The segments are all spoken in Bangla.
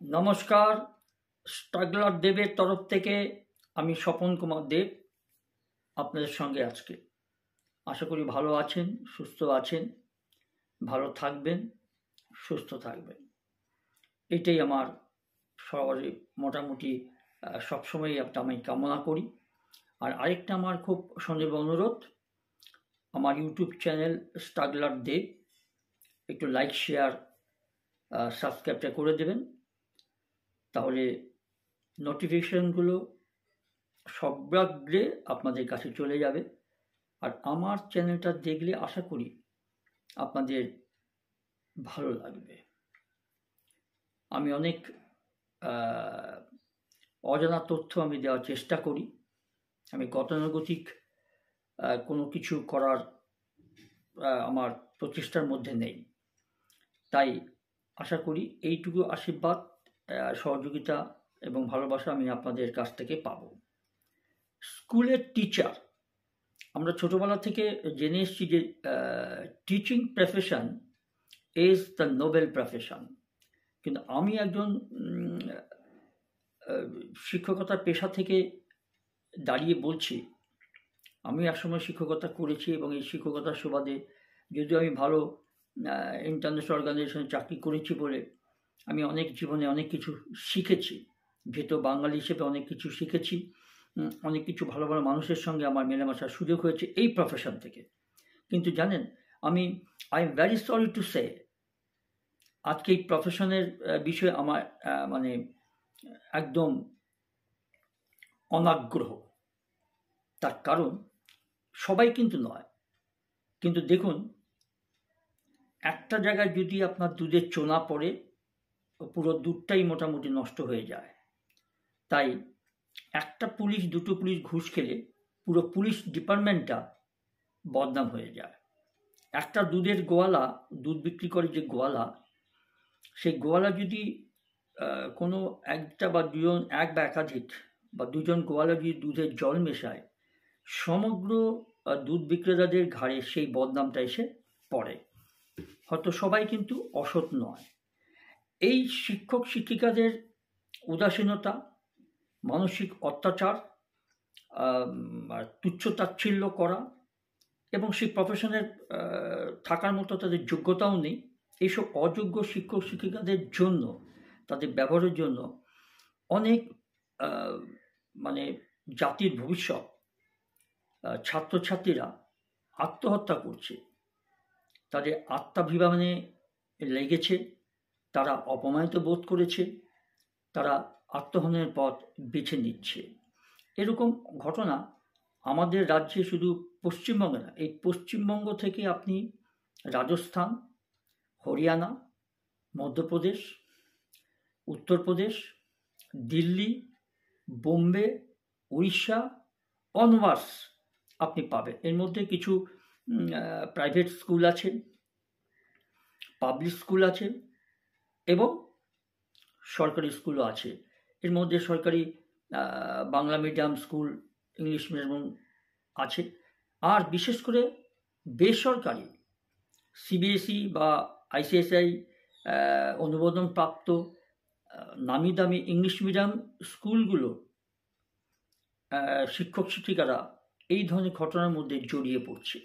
নমস্কার, স্ট্রাগলার দেবের তরফ থেকে আমি স্বপন কুমার দেব আপনাদের সঙ্গে আজকে। আশা করি ভালো আছেন, সুস্থ আছেন, ভালো থাকবেন, সুস্থ থাকবেন। এটাই আমার সবারই মোটামুটি সবসময়ই আমি কামনা করি। আর আরেকটা আমার খুব সন্দীপ অনুরোধ, আমার ইউটিউব চ্যানেল স্ট্রাগলার দেব একটু লাইক, শেয়ার, সাবস্ক্রাইবটা করে দেবেন, তাহলে নোটিফিকেশনগুলো সর্বাগ্রে আপনাদের কাছে চলে যাবে। আর আমার চ্যানেলটা দেখলে আশা করি আপনাদের ভালো লাগবে। আমি অনেক অজানা তথ্য আমি দেওয়ার চেষ্টা করি। আমি গতানুগতিক কোনো কিছু করার আমার প্রচেষ্টার মধ্যে নেই। তাই আশা করি এইটুকু আশীর্বাদ, সহযোগিতা এবং ভালোবাসা আমি আপনাদের কাছ থেকে পাব। স্কুলের টিচার, আমরা ছোটোবেলা থেকে জেনে এসেছি যে teaching profession is the noble profession. কিন্তু আমি একজন শিক্ষকতার পেশা থেকে দাঁড়িয়ে বলছি, আমি একসময় শিক্ষকতা করেছি এবং এই শিক্ষকতার সুবাদে যদিও আমি ভালো ইন্টারন্যাশনাল অর্গানাইজেশনে চাকরি করেছি বলে আমি অনেক জীবনে অনেক কিছু শিখেছি। যেহেতু বাঙালি হিসেবে অনেক কিছু শিখেছি, অনেক কিছু ভালো ভালো মানুষের সঙ্গে আমার মেলামেশার সুযোগ হয়েছে এই প্রফেশন থেকে। কিন্তু জানেন, I am very sorry to say, আজকে এই প্রফেশনের বিষয়ে আমার মানে একদম অনাগ্রহ। তার কারণ সবাই কিন্তু নয়, কিন্তু দেখুন, একটা জায়গায় যদি আপনার দুধের চোনা পড়ে পুরো দুধটাই মোটামুটি নষ্ট হয়ে যায়। তাই একটা পুলিশ, দুটো পুলিশ ঘুষ খেলে পুরো পুলিশ ডিপার্টমেন্টটা বদনাম হয়ে যায়। একটা দুধের গোয়ালা, দুধ বিক্রি করে যে গোয়ালা, সেই গোয়ালা যদি কোনো একটা বা দুজন, এক বা একাধিক বা দুজন গোয়ালা যদি দুধের জল মেশায়, সমগ্র দুধ বিক্রেতাদের ঘাড়ে সেই বদনামটা এসে পড়ে। হয়তো সবাই কিন্তু অসৎ নয়। এই শিক্ষক শিক্ষিকাদের উদাসীনতা, মানসিক অত্যাচার, তুচ্ছতাচ্ছিল্য করা এবং সেই প্রফেশনের থাকার মতো তাদের যোগ্যতাও নেই, এইসব অযোগ্য শিক্ষক শিক্ষিকাদের জন্য, তাদের ব্যবহারের জন্য অনেক মানে জাতির ভবিষ্যৎ ছাত্রছাত্রীরা আত্মহত্যা করছে। তাদের আত্মাভিমানে লেগেছে, তারা অপমানিত বোধ করেছে, তারা আত্মহননের পথ বেছে নিচ্ছে। এরকম ঘটনা আমাদের রাজ্যে শুধু পশ্চিমবঙ্গে না, এই পশ্চিমবঙ্গ থেকে আপনি রাজস্থান, হরিয়ানা, মধ্যপ্রদেশ, উত্তরপ্রদেশ, দিল্লি, বোম্বে, উড়িষ্যা অনওয়ার্স আপনি পাবেন। এর মধ্যে কিছু প্রাইভেট স্কুল আছে, পাবলিক স্কুল আছে এবং সরকারি স্কুলও আছে। এর মধ্যে সরকারি Bangla medium school, English medium আছে। আর বিশেষ করে বেসরকারি সিবিএসই বা আইসিএসআই অনুমোদনপ্রাপ্ত নামি দামি ইংলিশ মিডিয়াম স্কুলগুলো শিক্ষক শিক্ষিকারা এই ধরনের ঘটনার মধ্যে জড়িয়ে পড়ছে।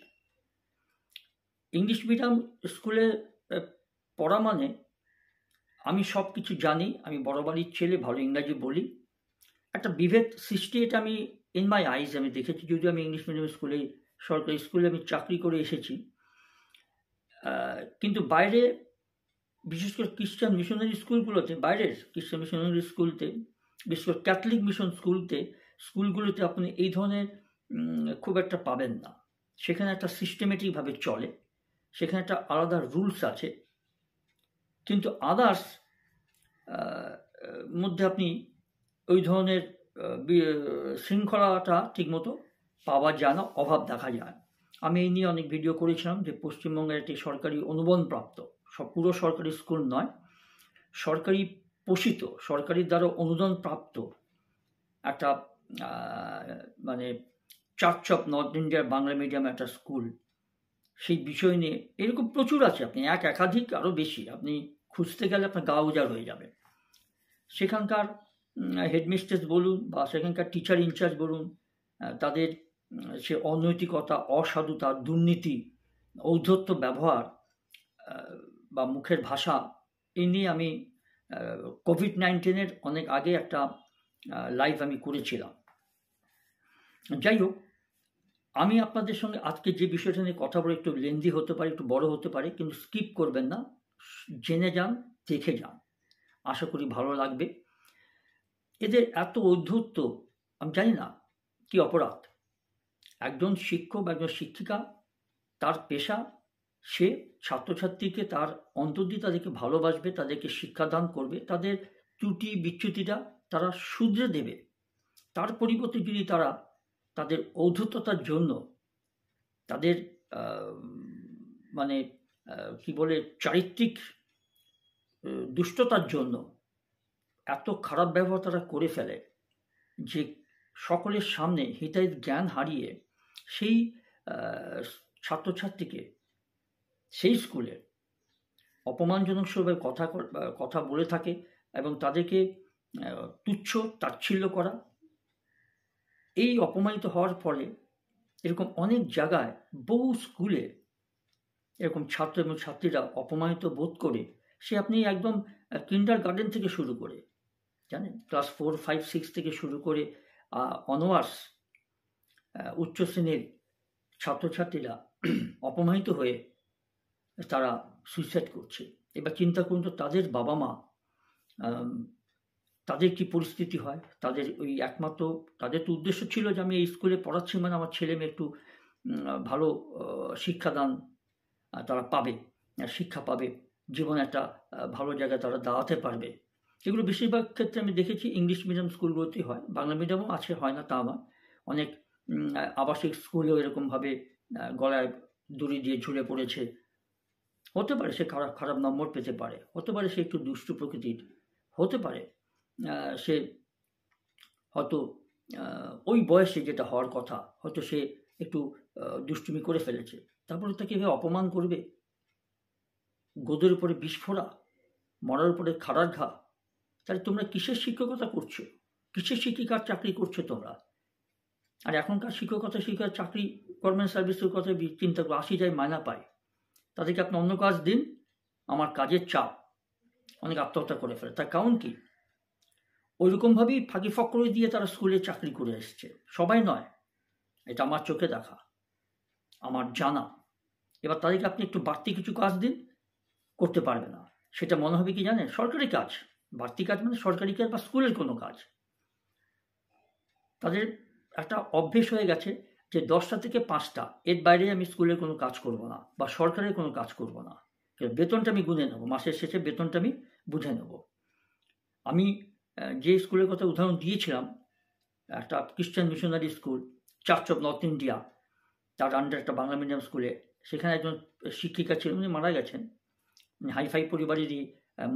ইংলিশ মিডিয়াম স্কুলে পড়া মানে আমি সব কিছু জানি, আমি বড় বাড়ির ছেলে, ভালো ইংরাজি বলি, একটা বিভেদ সৃষ্টি, এটা আমি ইন মাই আইজ আমি দেখেছি। যদিও আমি ইংলিশ মিডিয়াম স্কুলে, সরকারি স্কুলে আমি চাকরি করে এসেছি, কিন্তু বাইরে বিশেষ করে খ্রিস্টান মিশনারি স্কুলগুলোতে, বাইরের খ্রিস্টান মিশনারি স্কুলতে, বিশেষ করে ক্যাথলিক মিশন স্কুলগুলোতে আপনি এই ধরনের খুব একটা পাবেন না। সেখানে একটা সিস্টেমেটিকভাবে চলে, সেখানে একটা আলাদা রুলস আছে, কিন্তু আদার্স মধ্যে আপনি ওই ধরনের শৃঙ্খলাটা ঠিকমতো পাওয়া যায় না, অভাব দেখা যায়। আমি এই নিয়ে অনেক ভিডিও করেছিলাম যে পশ্চিমবঙ্গের একটি সরকারি অনুদানপ্রাপ্ত, পুরো সরকারি স্কুল নয়, সরকারি পোষিত, সরকারির দ্বারা অনুদানপ্রাপ্ত একটা মানে চার্চ অফ নর্থ ইন্ডিয়ার বাংলা মিডিয়াম একটা স্কুল, সেই বিষয় নিয়ে এরকম প্রচুর আছে। আপনি একাধিক আরও বেশি, আপনি খুঁজতে গেলে আপনার গা উজাড় হয়ে যাবে। সেখানকার হেডমিস্ট্রেস বলুন বা সেখানকার টিচার ইনচার্জ বলুন, তাদের সে অনৈতিকতা, অসাধুতা, দুর্নীতি, ঔদ্ধত্য ব্যবহার বা মুখের ভাষা, এই নিয়ে আমি কোভিড-19 অনেক আগে একটা লাইভ আমি করেছিলাম। যাই হোক, আমি আপনাদের সঙ্গে আজকে যে বিষয়টা নিয়ে কথা বলে একটু লেন্দি হতে পারে, একটু বড় হতে পারে, কিন্তু স্কিপ করবেন না, জেনে যান, দেখে যান, আশা করি ভালো লাগবে। এদের এত ঔদ্ধত্য, আমি জানি না কি অপরাধ। একজন শিক্ষক বা একজন শিক্ষিকা, তার পেশা, সে ছাত্রছাত্রীকে তার অন্তর দিয়ে তাদেরকে ভালোবাসবে, তাদেরকে শিক্ষাদান করবে, তাদের ত্রুটি বিচ্যুতিটা তারা শুধরে দেবে। তার পরিবর্তে যদি তারা তাদের ঔদ্ধত্যতার জন্য, তাদের মানে কি বলে, চারিত্রিক দুষ্টতার জন্য এত খারাপ ব্যবহার তারা করে ফেলে যে সকলের সামনে হিতাহিত জ্ঞান হারিয়ে সেই ছাত্রছাত্রীকে সেই স্কুলে অপমানজনক ভাবে কথা বলে থাকে এবং তাদেরকে তুচ্ছ তাচ্ছিল্য করা। এই অপমানিত হওয়ার ফলে এরকম অনেক জায়গায় বহু স্কুলে এরকম ছাত্র এবং ছাত্রীরা অপমানিত বোধ করে, সে আপনি একদম কিন্ডারগার্টেন থেকে শুরু করে, জানেন, ক্লাস 4, 5, 6 থেকে শুরু করে অনওয়ার্স উচ্চ শ্রেণীর ছাত্রছাত্রীরা অপমানিত হয়ে তারা সুইসাইড করছে। এবার চিন্তা করুন তো, তাদের বাবা মা, তাদের কি পরিস্থিতি হয়। তাদের ওই একমাত্র, তাদের তো উদ্দেশ্য ছিল যে আমি এই স্কুলে পড়াচ্ছি মানে আমার ছেলে মেয়ে একটু ভালো শিক্ষাদান তারা পাবে, শিক্ষা পাবে, জীবনে একটা ভালো জায়গায় তারা দাঁড়াতে পারবে। এগুলো বেশিরভাগ ক্ষেত্রে আমি দেখেছি ইংলিশ মিডিয়াম স্কুলগুলোতেই হয়, বাংলা মিডিয়ামও আছে, হয় না তা আমার। অনেক আবাসিক স্কুলেও এরকমভাবে গলায় দড়ি দিয়ে ঝুলে পড়েছে। হতে পারে সে খারাপ নম্বর পেতে পারে, হতে পারে সে একটু দুষ্টু প্রকৃতির, হতে পারে সে হয়তো ওই বয়সে যেটা হওয়ার কথা, হয়তো সে একটু দুষ্টুমি করে ফেলেছে। তারপরে তাকে এভাবে অপমান করবে, গোদের উপরে বিস্ফোরা, মরার উপরে খাড়ার ঘা। তাহলে তোমরা কিসের শিক্ষকতা করছো? কিসের শিক্ষিকার চাকরি করছো তোমরা? আর এখনকার শিক্ষকতা চাকরি, গভর্নমেন্ট সার্ভিসের কথা চিন্তা করে 80 যায় মায়না পায়, তাদেরকে আপনি অন্য কাজ দিন, আমার কাজের চাপ, অনেক আত্মহত্যা করে ফেলে। তার কারণ কি? ওইরকমভাবেই ফাঁকি ফক্করে দিয়ে তারা স্কুলে চাকরি করে এসছে। সবাই নয়, এটা আমার চোখে দেখা, আমার জানা। এবার তাদেরকে আপনি একটু বাড়তি কিছু কাজ দিন, করতে পারবে না। সেটা মনে হবে কি জানেন, সরকারি কাজ। বাড়তি কাজ মানে সরকারি কাজ বা স্কুলের কোনো কাজ। তাদের একটা অভ্যেস হয়ে গেছে যে 10টা থেকে 5টা, এর বাইরে আমি স্কুলের কোনো কাজ করব না বা সরকারের কোনো কাজ করব না। বেতনটা আমি গুনে নেব, মাসের শেষে বেতনটা আমি বুঝে নেব। আমি যে স্কুলের কথা উদাহরণ দিয়েছিলাম, একটা খ্রিস্টান missionary school, church of north India, তার আন্ডার একটা বাংলা মিডিয়াম স্কুলে, সেখানে একজন শিক্ষিকা ছিলেন, উনি মারা গেছেন, হাইফাই পরিবারেরই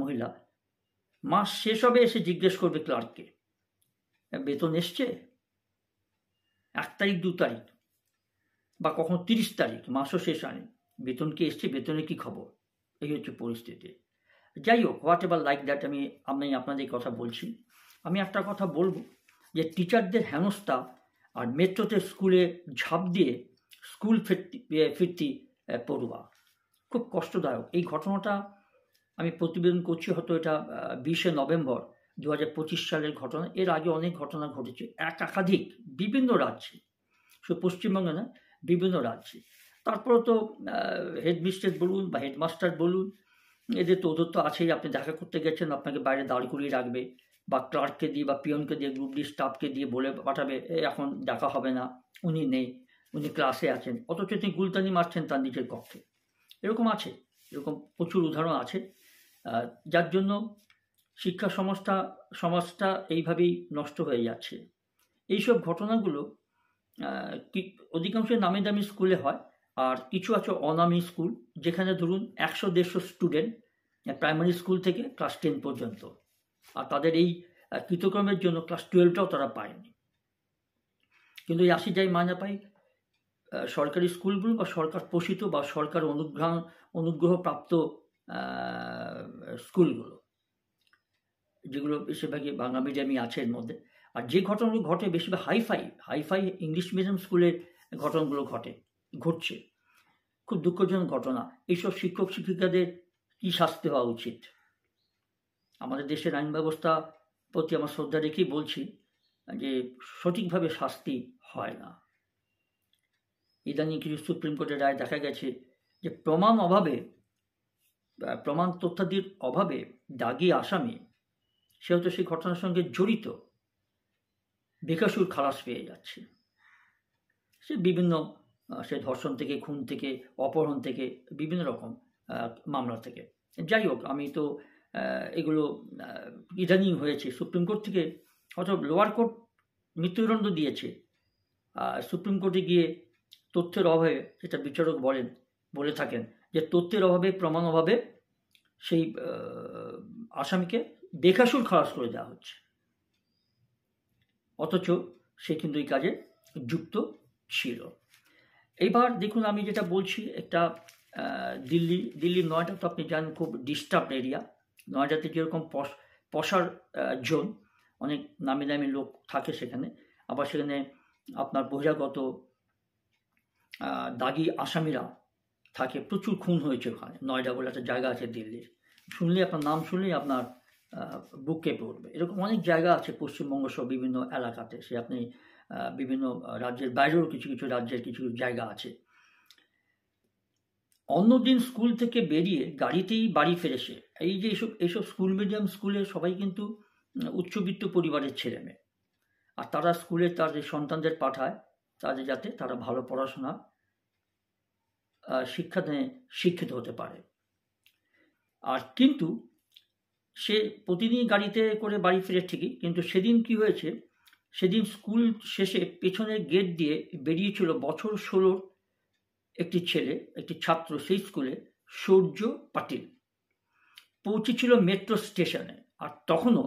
মহিলা। মাস শেষ হবে, এসে জিজ্ঞেস করবে ক্লার্ককে, বেতন এসছে? 1 তারিখ, 2 তারিখ বা কখনো 30 তারিখ, মাসও শেষ হয়নি, বেতন কি এসছে, বেতনের কি খবর? এই হচ্ছে পরিস্থিতি। যাই হোক, হোয়াট এভার লাইক দ্যাট, আমি আপনাদের কথা বলছি। আমি একটা কথা বলবো যে টিচারদের হেনস্থা আর মেট্রোতে স্কুলে ঝাঁপ দিয়ে স্কুল ফিরতি পড়ুয়া, খুব কষ্টদায়ক। এই ঘটনাটা আমি প্রতিবেদন করছি, হয়তো এটা 20শে নভেম্বর 2025 সালের ঘটনা। এর আগে অনেক ঘটনা ঘটেছে, একাধিক বিভিন্ন রাজ্যে, শুধু পশ্চিমবঙ্গে না, বিভিন্ন রাজ্যে। তারপরে তো হেডমিস্ট্রেস বলুন বা হেডমাস্টার বলুন, এদের তো ওদের তো আছেই। আপনি দেখা করতে গেছেন, আপনাকে বাইরে দাঁড় করিয়ে রাখবে, বা ক্লার্ককে দিয়ে বা পিয়নকে দিয়ে, গ্রুপ ডি স্টাফকে দিয়ে বলে পাঠাবে, এখন দেখা হবে না, উনি নেই, উনি ক্লাসে আছেন, অথচ তিনি গুলতানি মারছেন তার নিজের কক্ষে। এরকম আছে, এরকম প্রচুর উদাহরণ আছে, যার জন্য শিক্ষা সমাজটা এইভাবেই নষ্ট হয়ে যাচ্ছে। এইসব ঘটনাগুলো অধিকাংশ নামি দামি স্কুলে হয়, আর কিছু আছে অনামী স্কুল, যেখানে ধরুন 100-150 স্টুডেন্ট, প্রাইমারি স্কুল থেকে ক্লাস 10 পর্যন্ত, আর তাদের এই কৃতকর্মের জন্য ক্লাস 12টাও তারা পায়নি। কিন্তু এই 80 যায় মায়না পাই সরকারি স্কুলগুলো বা সরকার পোষিত বা সরকার অনুগ্রহপ্রাপ্ত স্কুলগুলো। যেগুলো বেশিরভাগই বাংলা মিডিয়ামই আছে এর মধ্যে। আর যে ঘটনাগুলো ঘটে বেশিরভাগ হাইফাই ইংলিশ মিডিয়াম স্কুলের ঘটনাগুলো ঘটছে। খুব দুঃখজনক ঘটনা। এইসব শিক্ষক শিক্ষিকাদের কী শাস্তি হওয়া উচিত? আমাদের দেশের আইন ব্যবস্থা প্রতি আমার শ্রদ্ধা রেখেই বলছি যে সঠিকভাবে শাস্তি হয় না। ইদানিং কিছু সুপ্রিম কোর্টের রায় দেখা গেছে যে প্রমাণ তথ্যাদির অভাবে দাগী আসামি সে হয়তো সেই ঘটনার সঙ্গে জড়িত, বেকসুর খালাস পেয়ে যাচ্ছে। সে বিভিন্ন সে ধর্ষণ থেকে, খুন থেকে, অপহরণ থেকে, বিভিন্ন রকম মামলা থেকে। যাই হোক, আমি তো এগুলো ইদানিং হয়েছে সুপ্রিম কোর্ট থেকে, হয়তো লোয়ার কোর্ট মৃত্যুদণ্ড দিয়েছে, সুপ্রিম কোর্টে গিয়ে তথ্যের অভাবে, যেটা বিচারক বলে থাকেন যে তথ্যের অভাবে, প্রমাণ অভাবে সেই আসামিকে বেকসুর খালাস করে দেওয়া হচ্ছে, অথচ সে কিন্তু এই কাজে যুক্ত ছিল। এইবার দেখুন, আমি যেটা বলছি, একটা দিল্লি নয়ডা তো আপনি জানেন খুব ডিস্টার্ব এরিয়া। নয়ডাতে যেরকম পশার জোন, অনেক নামি দামি লোক থাকে সেখানে, আবার সেখানে আপনার বহিরাগত দাগী আসামিরা থাকে। প্রচুর খুন হয়েছে ওখানে। নয়ডা বলে একটা জায়গা আছে দিল্লির, আপনার নাম শুনলেই আপনার বুক কেঁপে উঠবে। এরকম অনেক জায়গা আছে পশ্চিমবঙ্গ সহ বিভিন্ন এলাকাতে, সে আপনি বিভিন্ন রাজ্যের বাইরেও কিছু রাজ্যের কিছু জায়গা আছে। অন্যদিন স্কুল থেকে বেরিয়ে গাড়িতেই বাড়ি ফেরে সে। এই যে এইসব স্কুল মিডিয়াম স্কুলে সবাই কিন্তু উচ্চবিত্ত পরিবারের ছেলে মেয়ে, আর তারা স্কুলে তাদের সন্তানদের পাঠায় তাদের যাতে তারা ভালো পড়াশোনা শিক্ষিত হতে পারে। আর কিন্তু সে প্রতিদিন গাড়িতে করে বাড়ি ফিরে ঠিকই, কিন্তু সেদিন কি হয়েছে, সেদিন স্কুল শেষে পেছনের গেট দিয়ে বেরিয়েছিল বছর 16 একটি ছাত্র সেই স্কুলে, সূর্য পাটিল। পৌঁছেছিল মেট্রো স্টেশনে, আর তখনও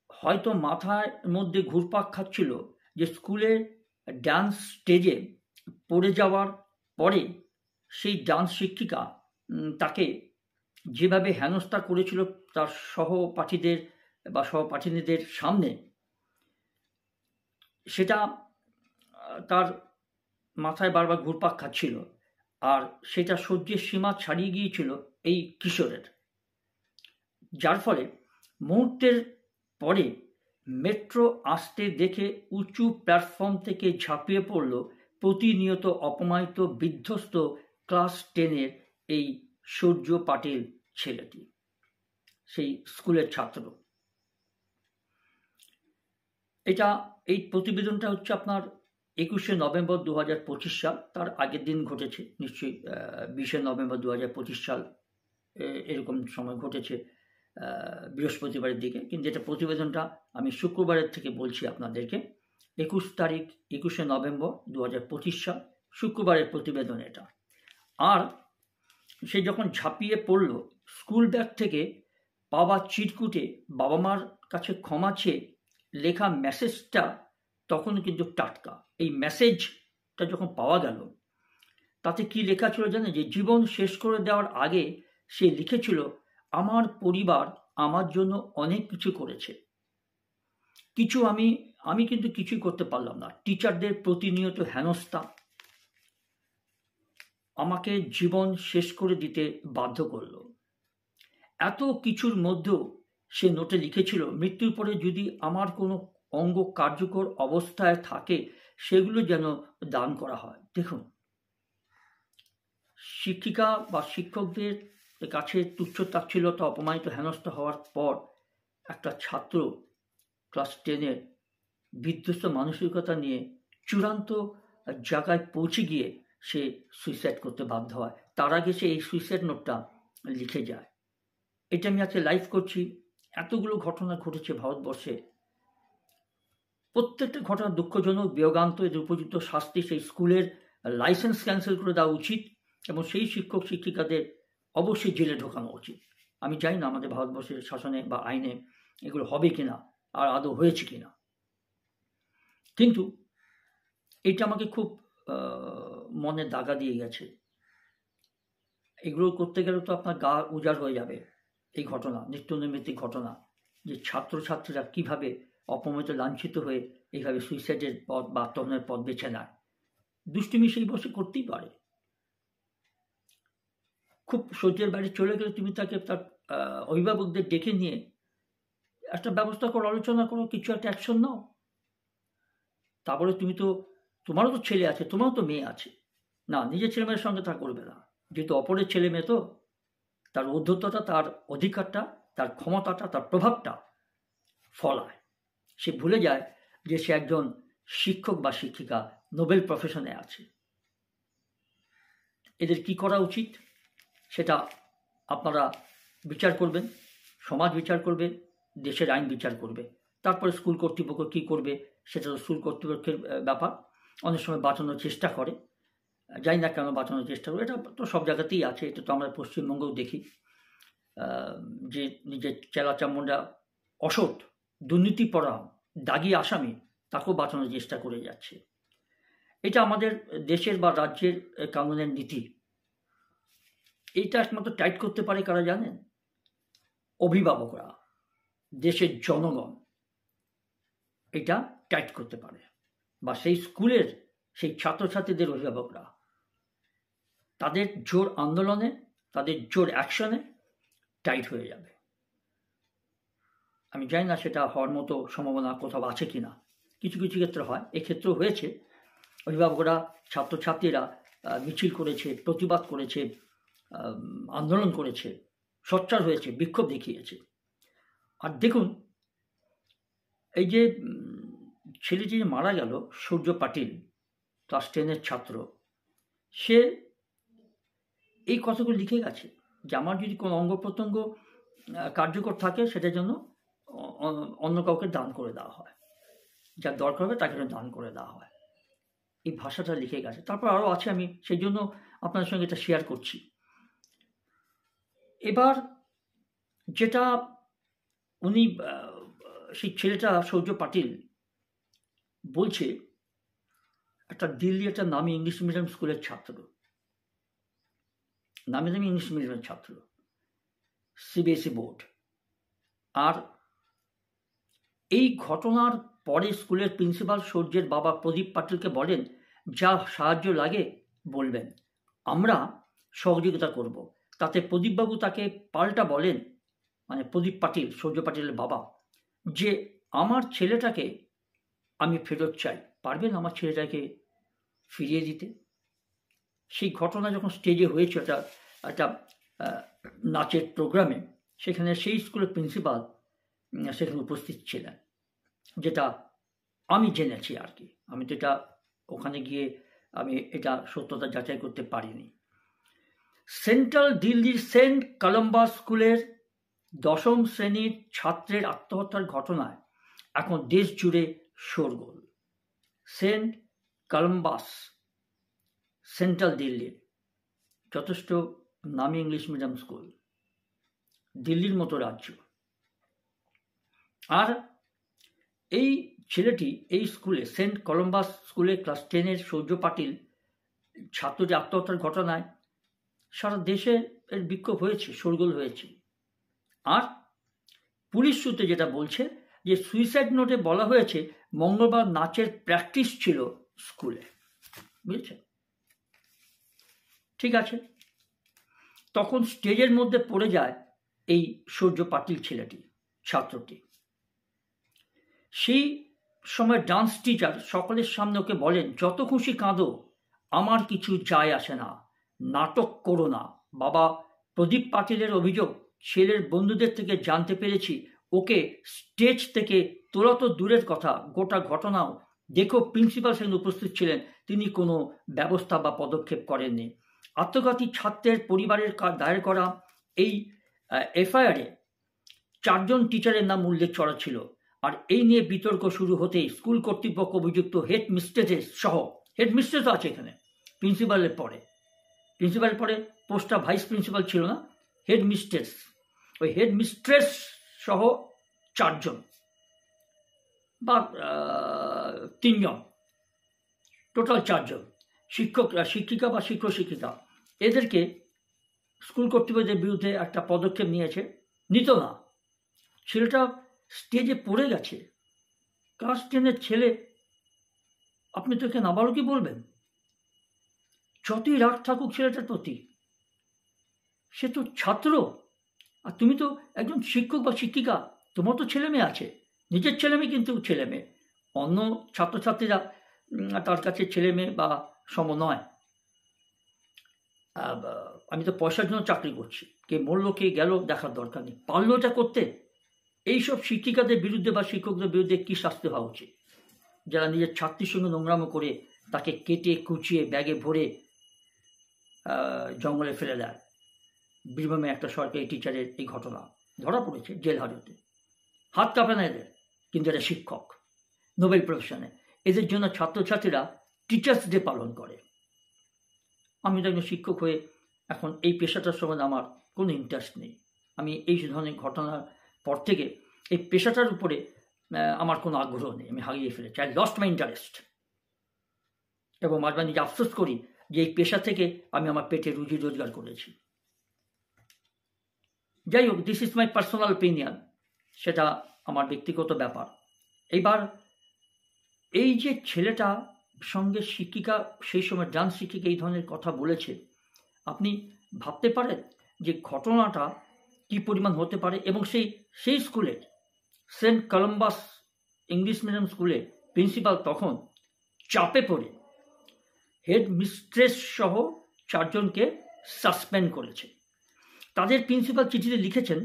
হয়তো মাথার মধ্যে ঘুরপাক খাচ্ছিল যে স্কুলের ডান্স স্টেজে পড়ে যাওয়ার পরে সেই ডান্স শিক্ষিকা তাকে যেভাবে হেনস্থা করেছিল তার সহপাঠীদের বা সহপাঠিনীদের সামনে, সেটা তার মাথায় বারবার ঘুরপাক খাচ্ছিল। আর সেটা সহ্যের সীমা ছাড়িয়ে গিয়েছিল এই কিশোরের, যার ফলে মুহূর্তের পরে মেট্রো আসতে দেখে উঁচু প্ল্যাটফর্ম থেকে ঝাঁপিয়ে পড়ল প্রতিনিয়ত অপমানিত বিধ্বস্ত ক্লাস 10-এর এই সূর্য পাটিল ছেলেটি, সেই স্কুলের ছাত্র। এই প্রতিবেদনটা হচ্ছে আপনার 21শে নভেম্বর 2025 সাল, তার আগের দিন ঘটেছে নিশ্চয়ই, 20শে নভেম্বর 2025 সাল এরকম সময় ঘটেছে, বৃহস্পতিবারের দিকে। কিন্তু এটা প্রতিবেদনটা আমি শুক্রবারের থেকে বলছি আপনাদেরকে। 21শে নভেম্বর 2025 সাল শুক্রবারের প্রতিবেদন এটা। আর সে যখন ঝাঁপিয়ে পড়ল, স্কুল ব্যাগ থেকে বাবা চিরকুটে বাবা মার কাছে ক্ষমা চেয়ে লেখা মেসেজটা তখন কিন্তু টাটকা। এই মেসেজটা যখন পাওয়া গেল, তাতে কি লেখা ছিল জানেন? যে জীবন শেষ করে দেওয়ার আগে সে লিখেছিল, আমার পরিবার আমার জন্য অনেক কিছু করেছে, আমি কিন্তু কিছুই করতে পারলাম না। টিচারদের প্রতিনিয়ত হেনস্থা আমাকে জীবন শেষ করে দিতে বাধ্য করল। এত কিছুর মধ্যেও সে নোটে লিখেছিল, মৃত্যুর পরে যদি আমার কোনো অঙ্গ কার্যকর অবস্থায় থাকে সেগুলো যেন দান করা হয়। দেখুন, শিক্ষিকা বা শিক্ষকদের কাছে তুচ্ছ-তাচ্ছিল্যতা, অপমানিত, হেনস্থা হওয়ার পর একটা ছাত্র ক্লাস 10-এর বিধ্বস্ত মানসিকতা নিয়ে চূড়ান্ত জায়গায় পৌঁছে গিয়ে সে সুইসাইড করতে বাধ্য হয়। তার আগে সে এই সুইসাইড নোটটা লিখে যায়। এটা আমি আজকে লাইভ করছি। এতগুলো ঘটনা ঘটেছে ভারতবর্ষে, প্রত্যেকটা ঘটনা দুঃখজনক, বিয়োগান্ত। এদের উপযুক্ত শাস্তি, সেই স্কুলের লাইসেন্স ক্যান্সেল করে দেওয়া উচিত এবং সেই শিক্ষক শিক্ষিকাদের অবশ্যই জেলে ঢোকানো উচিত। আমি জানি না আমাদের ভারতবর্ষের শাসনে বা আইনে এগুলো হবে কিনা, আর আদৌ হয়েছে কিনা, কিন্তু এটা আমাকে খুব মনে দাগা দিয়ে গেছে। এগুলো করতে গেলে তো আপনার গা উজাড় হয়ে যাবে। এই ঘটনা, নিত্যনৈমিত্তিক ঘটনা, যে ছাত্রছাত্রীরা কীভাবে অপমানিত লাঞ্ছিত হয়ে এইভাবে সুইসাইডের পথ বা আত্মহননের পথ বেছে নেয়। দুষ্টুমি সেই বসে করতেই পারে। খুব সহ্যের বাইরে চলে গেলে তুমি তাকে তার অভিভাবকদের ডেকে নিয়ে একটা ব্যবস্থা করো, আলোচনা করো, কিছু একটা অ্যাকশন নাও। তারপরে তোমারও তো ছেলে আছে, তোমারও তো মেয়ে আছে, না নিজের ছেলে মেয়ের সঙ্গে তা করবে না, যেহেতু অপরের ছেলে মেয়ে, তো তার ঔদ্ধত্যটা, তার অধিকারটা, তার ক্ষমতাটা, তার প্রভাবটা ফলায়। সে ভুলে যায় যে সে একজন শিক্ষক বা শিক্ষিকা, নোবেল প্রফেশনে আছে। এদের কি করা উচিত সেটা আপনারা বিচার করবেন, সমাজ বিচার করবে, দেশের আইন বিচার করবে। তারপরে স্কুল কর্তৃপক্ষ কী করবে সেটা তো স্কুল কর্তৃপক্ষের ব্যাপার। অনেক সময় বাঁচানোর চেষ্টা করে, জানি না কেন বাঁচানোর চেষ্টা করে, এটা তো সব জায়গাতেই আছে। এটা তো আমরা পশ্চিমবঙ্গেও দেখি, যে নিজের চেলাচামুন্ডা অসৎ দুর্নীতিপরা দাগী আসামি তাকেও বাঁচানোর চেষ্টা করে যাচ্ছে। এটা আমাদের দেশের বা রাজ্যের কানুনের নীতি। এইটা একমাত্র টাইট করতে পারে কারা জানেন? অভিভাবকরা, দেশের জনগণ এটা টাইট করতে পারে, বা সেই স্কুলের সেই ছাত্রছাত্রীদের অভিভাবকরা। তাদের জোর আন্দোলনে, তাদের জোর অ্যাকশনে টাইট হয়ে যাবে। আমি জানি না সেটা হওয়ার মতো সম্ভাবনা কোথাও আছে কি না, কিছু কিছু ক্ষেত্রে হয়, এক্ষেত্রেও হয়েছে। অভিভাবকরা, ছাত্রছাত্রীরা মিছিল করেছে, প্রতিবাদ করেছে, আন্দোলন করেছে, সোচ্চার হয়েছে, বিক্ষোভ দেখিয়েছে। আর দেখুন, এই যে ছেলেটি যে মারা গেল, সূর্য পাটিল, ক্লাস 10-এর ছাত্র, সে এই কথাগুলো লিখে গেছে যে আমার যদি কোনো অঙ্গ প্রত্যঙ্গ কার্যকর থাকে সেটার জন্য অন্য কাউকে দান করে দেওয়া হয়, যার দরকার হবে তাকে দান করে দেওয়া হয়। এই ভাষাটা লিখে গেছে। তারপর আরও আছে, আমি সেই জন্য আপনার সঙ্গে এটা শেয়ার করছি। এবার যেটা উনি, সেই ছেলেটা সূর্য পাটিল বলছে, একটা দিল্লি একটা নামি ইংলিশ মিডিয়াম স্কুলের ছাত্র, নামি দামি ইংলিশ মিডিয়ামের ছাত্র, সিবিএসই বোর্ড। আর এই ঘটনার পরে স্কুলের প্রিন্সিপাল সূর্যের বাবা প্রদীপ পাটিলকে বলেন, যা সাহায্য লাগে বলবেন, আমরা সহযোগিতা করব। তাতে প্রদীপবাবু তাকে পাল্টা বলেন, মানে প্রদীপ পাটিল, সূর্য পাটিলের বাবা, যে আমার ছেলেটাকে আমি ফেরত চাই, পারবেন আমার ছেলেটাকে ফিরিয়ে দিতে? সেই ঘটনা যখন স্টেজে হয়েছে, একটা নাচের প্রোগ্রামে, সেখানে সেই স্কুলের প্রিন্সিপাল সেখানে উপস্থিত ছিলেন, যেটা আমি জেনেছি আর কি। আমি তো এটা ওখানে গিয়ে আমি এটা সত্যতা যাচাই করতে পারিনি। সেন্ট্রাল দিল্লির সেন্ট কলম্বাস স্কুলের 10ম শ্রেণীর ছাত্রের আত্মহত্যার ঘটনায় এখন দেশ জুড়ে শোরগোল। সেন্ট কলম্বাস, সেন্ট্রাল দিল্লির যথেষ্ট নামি ইংলিশ মিডিয়াম স্কুল, দিল্লির মতো রাজ্য। আর এই ছেলেটি এই স্কুলে, সেন্ট কলম্বাস স্কুলে ক্লাস 10-এর সূর্য পাটিল ছাত্রটি আত্মহত্যার ঘটনায় সারা দেশে এর বিক্ষোভ হয়েছে, শোরগোল হয়েছে। আর পুলিশ সূত্রে যেটা বলছে যে সুইসাইড নোটে বলা হয়েছে মঙ্গলবার নাচের প্র্যাকটিস ছিল স্কুলে, বুঝেছেন? ঠিক আছে, তখন স্টেজের মধ্যে পড়ে যায় এই সূর্য পাটিল ছেলেটি, ছাত্রটি। সেই সময় ডান্স টিচার সকলের সামনে ওকে বলেন, যত খুশি কাঁদো, আমার কিছু যায় আসে না, নাটক করো না। বাবা প্রদীপ পাটিলের অভিযোগ, ছেলের বন্ধুদের থেকে জানতে পেরেছি ওকে স্টেজ থেকে তোলা তো দূরের কথা, গোটা ঘটনাও দেখো প্রিন্সিপাল সেখানে উপস্থিত ছিলেন, তিনি কোনো ব্যবস্থা বা পদক্ষেপ করেননি। আত্মঘাতী ছাত্রের পরিবারের দায়ের করা এই এফআইআরে 4 জন টিচারের নাম উল্লেখ করা ছিল। আর এই নিয়ে বিতর্ক শুরু হতেই স্কুল কর্তৃপক্ষ অভিযুক্ত হেডমিস্ট্রেস সহ, হেডমিস্ট্রেস আছে এখানে, প্রিন্সিপালের পরে পোস্টটা ভাইস প্রিন্সিপাল ছিল না, হেডমিস্ট্রেস, ওই হেডমিস্ট্রেস সহ 4 জন বা 3 জন, টোটাল 4 জন শিক্ষিকা বা শিক্ষিকা, এদেরকে স্কুল কর্তৃপক্ষের বিরুদ্ধে একটা পদক্ষেপ নিয়েছে, নিত না। ছেলেটা স্টেজে পড়ে গেছে, ক্লাস 10-এর ছেলে, আপনি তো একে নাবালকই বলবেন। যতই রাগ থাকুক ছেলেটার প্রতি, সে তো ছাত্র, আর তুমি তো একজন শিক্ষক বা শিক্ষিকা, তোমার তো ছেলে মেয়ে আছে, নিজের ছেলে মেয়ে কিন্তু ছেলে মেয়ে, অন্য ছাত্রছাত্রীরা তার কাছে ছেলে মেয়ে বা সম নয়। আমি তো পয়সার জন্য চাকরি করছি, কে মরলো কে গেল দেখার দরকার নেই, পারলো এটা করতে। এইসব শিক্ষিকাদের বিরুদ্ধে বা শিক্ষকদের বিরুদ্ধে কি শাস্তি হওয়া উচিত, যারা নিজের ছাত্রীর সঙ্গে নোংরামো করে তাকে কেটে কুচিয়ে ব্যাগে ভরে জঙ্গলে ফেলে দেয়। বীরভূমে একটা সরকারি টিচারের এই ঘটনা ধরা পড়েছে জেল হাজতে। হাত কাঁপে না এদের, কিন্তু এরা শিক্ষক, নোবেল প্রফেশনে। এদের জন্য ছাত্রছাত্রীরা টিচার্স ডে পালন করে। আমি তো একজন শিক্ষক হয়ে এখন এই পেশাটার সঙ্গে আমার কোনো ইন্টারেস্ট নেই। আমি এই ধরনের ঘটনার পর থেকে এই পেশাটার উপরে আমার কোনো আগ্রহ নেই, আমি হারিয়ে ফেলেছি। I lost my interest. এবং মাঝে নিজে আফসোস করি যে এই পেশা থেকে আমি আমার পেটে রুজি রোজগার করেছি। যাই হোক, this is my personal opinion, সেটা আমার ব্যক্তিগত ব্যাপার। এইবার এই যে ছেলেটা সঙ্গে শিক্ষিকা, সেই সময় ডান্স শিক্ষিকা এই ধরনের কথা বলেছে, আপনি ভাবতে পারেন যে ঘটনাটা কি পরিমাণ হতে পারে। এবং সেই স্কুলে, সেন্ট কলম্বাস ইংলিশ মিডিয়াম স্কুলে প্রিন্সিপাল তখন চাপে পড়ে হেড মিস্ট্রেস সহ 4 জনকে সাসপেন্ড করেছে। তাদের প্রিন্সিপাল চিঠিতে লিখেছেন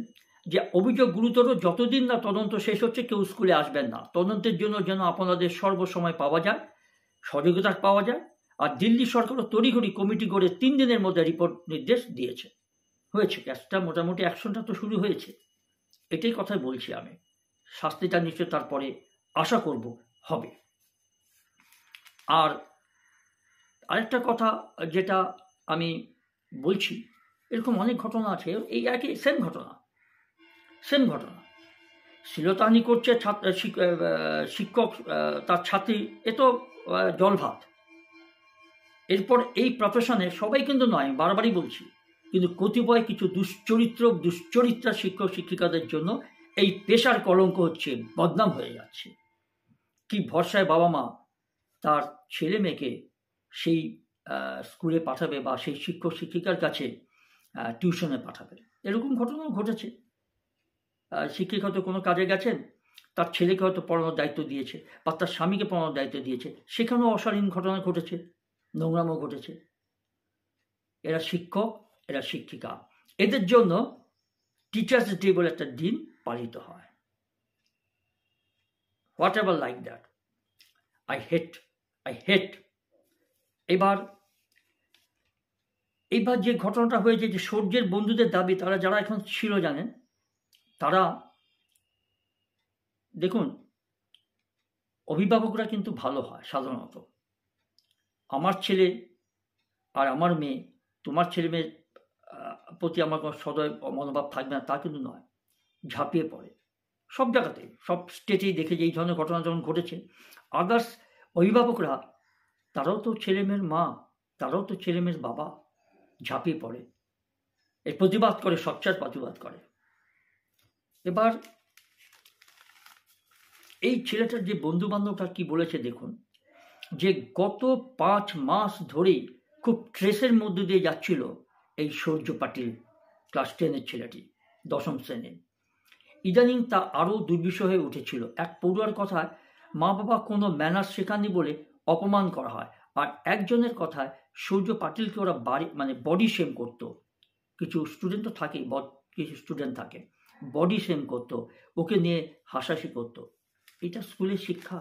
যে অভিযোগ গুরুতর, যতদিন না তদন্ত শেষ হচ্ছে কেউ স্কুলে আসবেন না। তদন্তের জন্য যেন আপনাদের সর্বসময় পাওয়া যায়, সহযোগিতা পাওয়া যায়। আর দিল্লি সরকারও তড়িঘড়ি কমিটি করে 3 দিনের মধ্যে রিপোর্ট নির্দেশ দিয়েছে। হয়েছে, ক্যাসটা মোটামুটি অ্যাকশনটা তো শুরু হয়েছে। এটাই কথাই বলছি আমি, শাস্তিটা নিশ্চয় তারপরে আশা করব হবে। আর আরেকটা কথা যেটা আমি বলছি, এরকম অনেক ঘটনা আছে, এই একই সেম ঘটনা। শ্লীলতাহানি করছে শিক্ষক তার ছাত্রী, এ তো জল ভাত। এরপর এই প্রফেশনে সবাই কিন্তু নয়, বারবারই বলছি, কিন্তু কতিপয় কিছু দুশ্চরিত্রা শিক্ষক শিক্ষিকাদের জন্য এই পেশার কলঙ্ক হচ্ছে, বদনাম হয়ে যাচ্ছে। কি ভরসায় বাবা মা তার ছেলে মেয়েকে সেই স্কুলে পাঠাবে বা সেই শিক্ষক শিক্ষিকার কাছে টিউশনে পাঠাবে। এরকম ঘটনাও ঘটেছে। শিক্ষক হয়তো কোনো কাজে গেছেন, তার ছেলেকে হয়তো পড়ানোর দায়িত্ব দিয়েছে বা তার স্বামীকে পড়ানোর দায়িত্ব দিয়েছে, সেখানেও অশালীন ঘটনা ঘটেছে, নোংরামও ঘটেছে। এরা শিক্ষক, এরা শিক্ষিকা, এদের জন্য টিচার্স ডে বলে একটা দিন পালিত হয়। What ever like that, I hate. এইবার যে ঘটনাটা হয়েছে, যে সূর্যের বন্ধুদের দাবি, তারা যারা এখন ছিল জানেন, তারা দেখুন, অভিভাবকরা কিন্তু ভালো হয় সাধারণত। আমার ছেলে আর আমার মেয়ে, তোমার ছেলে মেয়ের প্রতি আমার কোনো সদয় মনোভাব থাকবে না তা কিন্তু নয়, ঝাঁপিয়ে পড়ে সব জায়গাতে, সব স্টেটেই দেখে যে এই ধরনের ঘটনা যখন ঘটেছে। আদার্স অভিভাবকরা, তারাও তো ছেলে মেয়ের মা, তারাও তো ছেলে মেয়ের বাবা, ঝাঁপিয়ে পড়ে, এর প্রতিবাদ করে, সোচ্চার প্রতিবাদ করে। এবার এই ছেলেটার যে বন্ধু বান্ধবটা কি বলেছে দেখুন, যে গত 5 মাস ধরেই খুব স্ট্রেসের মধ্যে দিয়ে যাচ্ছিল এই সূর্য পাটিল, ক্লাস 10-এর ছেলেটি, 10ম শ্রেণীর। ইদানিং তা আরও দুর্বিষহ হয়ে উঠেছিল। এক পড়ুয়ার কথায়, মা বাবা কোনো ম্যানার্স শেখাননি বলে অপমান করা হয়। আর একজনের কথায়, সূর্য পাটিলকে ওরা বডি শেম করতো। কিছু স্টুডেন্ট তো থাকেই, কিছু স্টুডেন্ট থাকে, বডি শেম করতো, ওকে নিয়ে হাসাহাসি করতো। এটা স্কুলের শিক্ষা?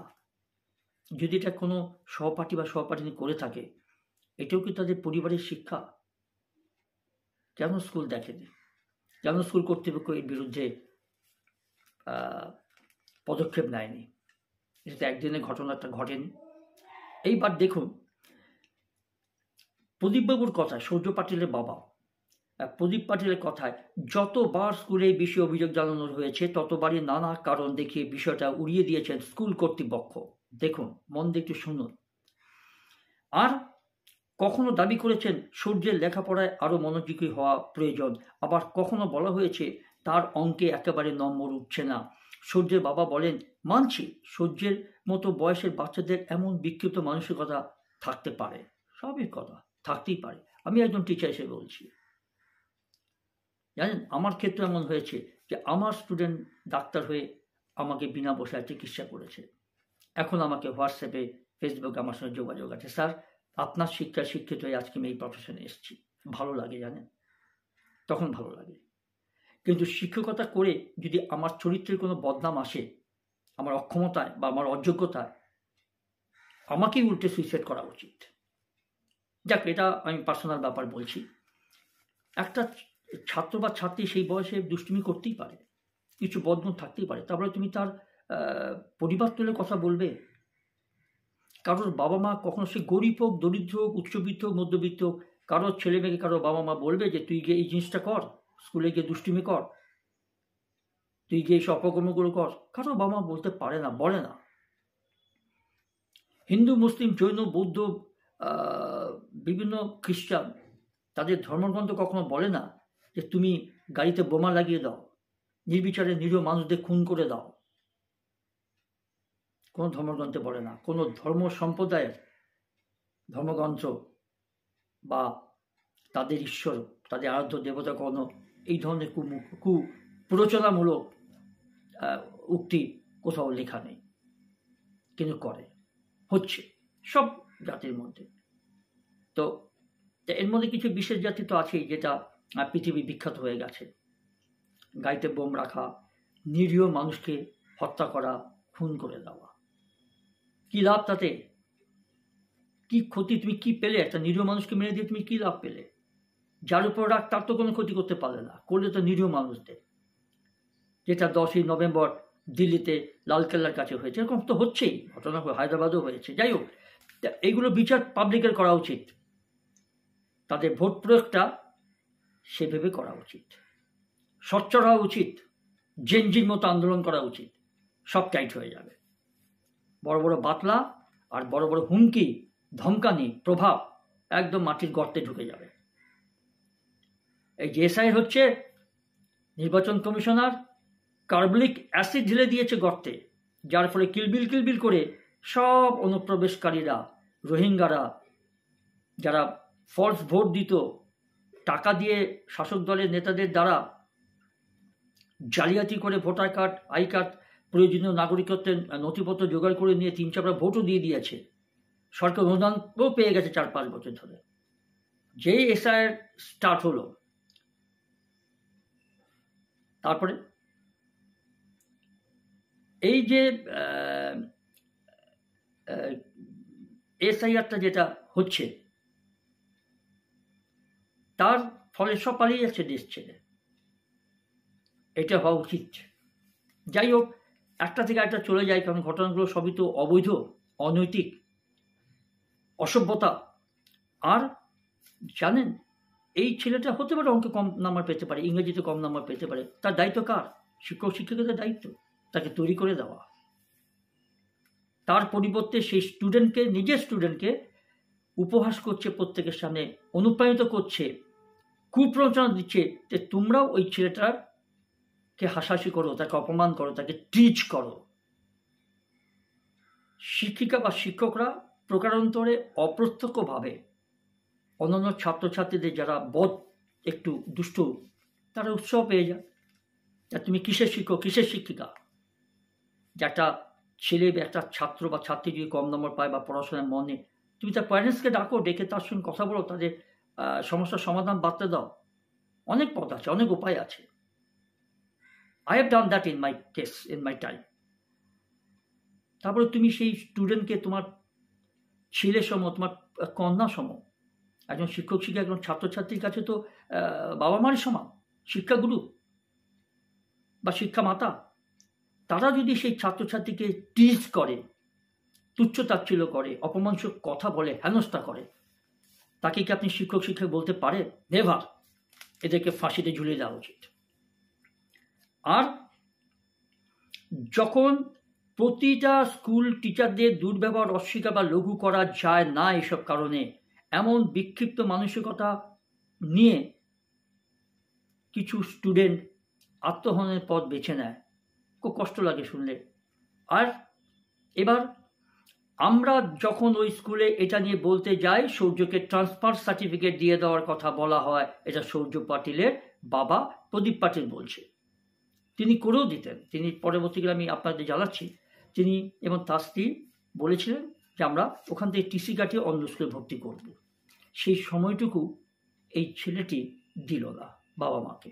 যদি এটা কোনো সহপাঠী বা সহপাঠিনী করে থাকে, এটাও কি তাদের পরিবারের শিক্ষা? কেন স্কুল দেখেনি? কেন স্কুল কর্তৃপক্ষ এর বিরুদ্ধে পদক্ষেপ নেয়নি? এটা তো একদিনের ঘটনাটা ঘটেনি। এইবার দেখুন, প্রদীপবাবুর কথায়, সূর্য পাটিলের বাবা প্রদীপ পাটিলের কথায়, যতবার স্কুলে এই বিষয়ে অভিযোগ জানানো হয়েছে, ততবারই নানা কারণ দেখিয়ে বিষয়টা উড়িয়ে দিয়েছেন স্কুল কর্তৃপক্ষ। দেখুন, মন দিয়ে একটু শুনুন। আর কখনো দাবি করেছেন সূর্যের লেখাপড়ায় আরও মনোযোগী হওয়া প্রয়োজন, আবার কখনো বলা হয়েছে তার অঙ্কে একেবারে নম্বর উঠছে না। সূর্যের বাবা বলেন, মানছি সূর্যের মতো বয়সের বাচ্চাদের এমন বিক্ষিপ্ত মানসিকতা থাকতে পারে, স্বাভাবিক কথা, থাকতেই পারে। আমি একজন টিচার হিসেবে বলছি। জানেন, আমার ক্ষেত্রে এমন হয়েছে যে আমার স্টুডেন্ট ডাক্তার হয়ে আমাকে বিনা পয়সায় চিকিৎসা করেছে। এখন আমাকে হোয়াটসঅ্যাপে, ফেসবুকে আমার সঙ্গে যোগাযোগ আছে, স্যার আপনার শিক্ষায় শিক্ষিত হয়ে আজকে আমি এই প্রফেশনে এসেছি। ভালো লাগে, জানেন, তখন ভালো লাগে। কিন্তু শিক্ষকতা করে যদি আমার চরিত্রের কোনো বদনাম আসে, আমার অক্ষমতায় বা আমার অযোগ্যতায়, আমাকেই উল্টে সুইসাইড করা উচিত। যাক, এটা আমি পার্সোনাল ব্যাপার বলছি। একটা ছাত্র বা ছাত্রী সেই বয়সে দুষ্টুমি করতেই পারে, কিছু বদগুণ থাকতেই পারে, তারপরে তুমি তার পরিবার তুলে কথা বলবে? কারোর বাবা মা, কখনো সে গরিব হোক, দরিদ্র হোক, উচ্চবিত্ত হোক, মধ্যবিত্ত হোক, কারোর ছেলে মেয়েকে কারোর বাবা মা বলবে যে তুই গিয়ে এই জিনিসটা কর, স্কুলে গিয়ে দুষ্টুমি কর, তুই গিয়ে এসে অপকর্মগুলো কর? কারোর বাবা মা বলতে পারে না, বলে না। হিন্দু, মুসলিম, জৈন, বৌদ্ধ, বিভিন্ন খ্রিস্টান, তাদের ধর্মগ্রন্থ কখনো বলে না যে তুমি গাড়িতে বোমা লাগিয়ে দাও, নির্বিচারে নিরীহ মানুষদের খুন করে দাও। কোনো ধর্মগ্রন্থে বলে না। কোনো ধর্ম সম্প্রদায়ের ধর্মগ্রন্থ বা তাদের ঈশ্বর, তাদের আরাধ্য দেবতা কোনো এই ধরনের কুপ্ররোচনামূলক উক্তি কোথাও লেখা নেই, কিন্তু করে, হচ্ছে সব জাতির মধ্যে। তো এর মধ্যে কিছু বিশেষ জাতি তো আছেই, যেটা পৃথিবী বিখ্যাত হয়ে গেছে। গাড়িতে বোম রাখা, নিরীহ মানুষকে হত্যা করা, খুন করে দেওয়া, কি লাভ তাতে? কি ক্ষতি? তুমি কি পেলে? একটা নিরীহ মানুষকে মেরে দিয়ে তুমি কি লাভ পেলে? যার উপর রাগ তার তো কোনো ক্ষতি করতে পারলে না, করলে তো নিরীহ মানুষদের। যেটা 10ই নভেম্বর দিল্লিতে লালকেল্লার কাছে হয়েছে, এরকম তো হচ্ছেই, ঘটনা হায়দ্রাবাদেও হয়েছে। যাই হোক, এইগুলো বিচার পাবলিকের করা উচিত, তাদের ভোট প্রয়োগটা সেভাবে করা উচিত, সোচ্চার হওয়া উচিত, জেনজির মতো আন্দোলন করা উচিত, সব টাইট হয়ে যাবে। বড় বড় বাতলা আর বড় বড় হুমকি, ধমকানি, প্রভাব একদম মাটির গর্তে ঢুকে যাবে। এই যে এসআই হচ্ছে, নির্বাচন কমিশনার কার্বলিক অ্যাসিড ঢেলে দিয়েছে গর্তে, যার ফলে কিলবিল করে সব অনুপ্রবেশকারীরা, রোহিঙ্গারা, যারা ফলস ভোট দিত, টাকা দিয়ে শাসক দলের নেতাদের দ্বারা জালিয়াতি করে ভোটার কার্ড, আই কার্ড, প্রয়োজনীয় নাগরিকত্বের নথিপত্র জোগাড় করে নিয়ে 3-4টা ভোটও দিয়ে দিয়েছে, সরকার অনুদানও পেয়ে গেছে 4-5 বছর ধরে। যেই এসআইআর স্টার্ট হলো, তারপরে এই যে এসআইআরটা যেটা হচ্ছে, তার ফলে সব পালিয়ে যাচ্ছে দেশ ছেড়ে। এটা হওয়া উচিত। যাই হোক, একটা থেকে একটা চলে যায়, কারণ ঘটনাগুলো সবই তো অবৈধ, অনৈতিক, অসভ্যতা। আর জানেন, এই ছেলেটা হতে পারে অঙ্কে কম নাম্বার পেতে পারে, ইংরেজিতে কম নাম্বার পেতে পারে, তার দায়িত্ব কার? শিক্ষক শিক্ষকের দায়িত্ব তাকে তৈরি করে দেওয়া। তার পরিবর্তে সেই স্টুডেন্টকে, নিজের স্টুডেন্টকে উপহাস করছে, প্রত্যেকের সামনে অনুপ্রাণিত করছে, কুপ্ররোচনা দিচ্ছে যে তোমরাও ওই ছেলেটাকে হাসাহাসি করো, তাকে অপমান করো, তাকে টিচ করো। শিক্ষিকা বা শিক্ষকরা প্রকারান্তরে অপ্রত্যক্ষভাবে অন্যান্য ছাত্রছাত্রীদের যারা একটু দুষ্ট, তারা উৎসাহ পেয়ে যায়। তুমি কিসের শিক্ষক, কিসের শিক্ষিকা? যে একটা ছেলে, একটা ছাত্র বা ছাত্রী যদি কম নম্বর পায় বা পড়াশোনায় মন নেই, তুমি তার প্যারেন্টসকে ডাকো, ডেকে তার সঙ্গে কথা বলো, তাদের সমস্যার সমাধান বাড়তে দাও। অনেক পথ আছে, অনেক উপায় আছে। I have done that in my case, in my time. তারপরে তুমি সেই স্টুডেন্টকে তোমার ছেলে সম, তোমার কন্যা সম। একজন শিক্ষক শিক্ষা একজন ছাত্রছাত্রীর কাছে তো বাবা মারই সমান, শিক্ষাগুরু বা শিক্ষা মাতা। তারা যদি সেই ছাত্রছাত্রীকে টিজ করে, তুচ্ছতাচ্ছিল্য করে, অপমানসূচক কথা বলে, হেনস্থা করে, তাকে কি আপনি শিক্ষক শিক্ষক বলতে পারে? নেভার। এদেরকে ফাঁসিতে ঝুলিয়ে দেওয়া উচিত। আর যখন প্রতিটা স্কুল টিচারদের দুর্ব্যবহার অস্বীকার বা লঘু করা যায় না এসব কারণে, এমন বিক্ষিপ্ত মানসিকতা নিয়ে কিছু স্টুডেন্ট আত্মহননের পথ বেছে নেয়। খুব কষ্ট লাগে শুনলে। আর এবার আমরা যখন ওই স্কুলে এটা নিয়ে বলতে যাই, সূর্যকে ট্রান্সফার সার্টিফিকেট দিয়ে দেওয়ার কথা বলা হয়। এটা সূর্য পাটিলের বাবা প্রদীপ পাটিল বলছে। তিনি করেও দিতেন। তিনি পরবর্তীকালে, আমি আপনাদের জানাচ্ছি, তিনি এবং তার স্ত্রী বলেছিলেন যে আমরা ওখান থেকে টিসি কাটিয়ে অন্য স্কুলে ভর্তি করব। সেই সময়টুকু এই ছেলেটি দিল না বাবা মাকে,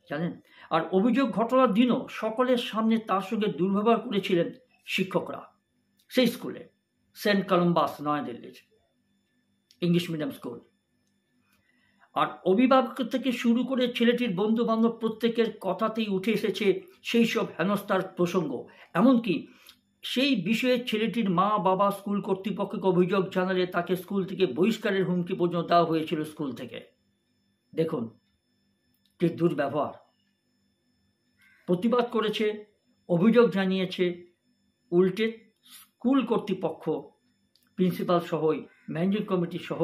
জানেন। আর অভিযোগ ঘটনার দিনও সকলের সামনে তার সঙ্গে দুর্ব্যবহার করেছিলেন শিক্ষকরা সেই স্কুলে, সেন্ট কলম্বাস, নয়াদিল্লির ইংলিশ মিডিয়াম স্কুল। আর অভিভাবক থেকে শুরু করে ছেলেটির বন্ধু বান্ধব প্রত্যেকের কথাতেই উঠে এসেছে সেই সব হেনস্থার প্রসঙ্গ। এমনকি সেই বিষয়ে ছেলেটির মা বাবা স্কুল কর্তৃপক্ষকে অভিযোগ জানালে তাকে স্কুল থেকে বহিষ্কারের হুমকি পর্যন্ত দেওয়া হয়েছিল স্কুল থেকে। দেখুন কি দুর্ব্যবহার। প্রতিবাদ করেছে, অভিযোগ জানিয়েছে, উল্টে স্কুল কর্তৃপক্ষ, প্রিন্সিপাল সহ, ম্যানেজিং কমিটি সহ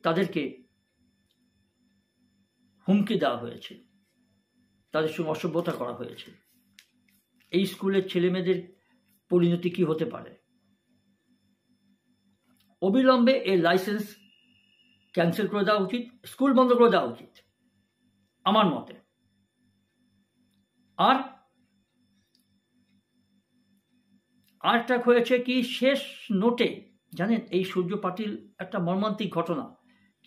তাদেরকে হুমকি দেওয়া হয়েছে, তাদের সঙ্গে অসভ্যতা করা হয়েছে। এই স্কুলের ছেলেমেয়েদের পরিণতি কি হতে পারে? অবিলম্বে এর লাইসেন্স ক্যান্সেল করে দেওয়া উচিত, স্কুল বন্ধ করে দেওয়া উচিত আমার মতে। আর আরেকটা হয়েছে কি, শেষ নোটে জানেন, এই সূর্য পাটিল একটা মর্মান্তিক ঘটনা।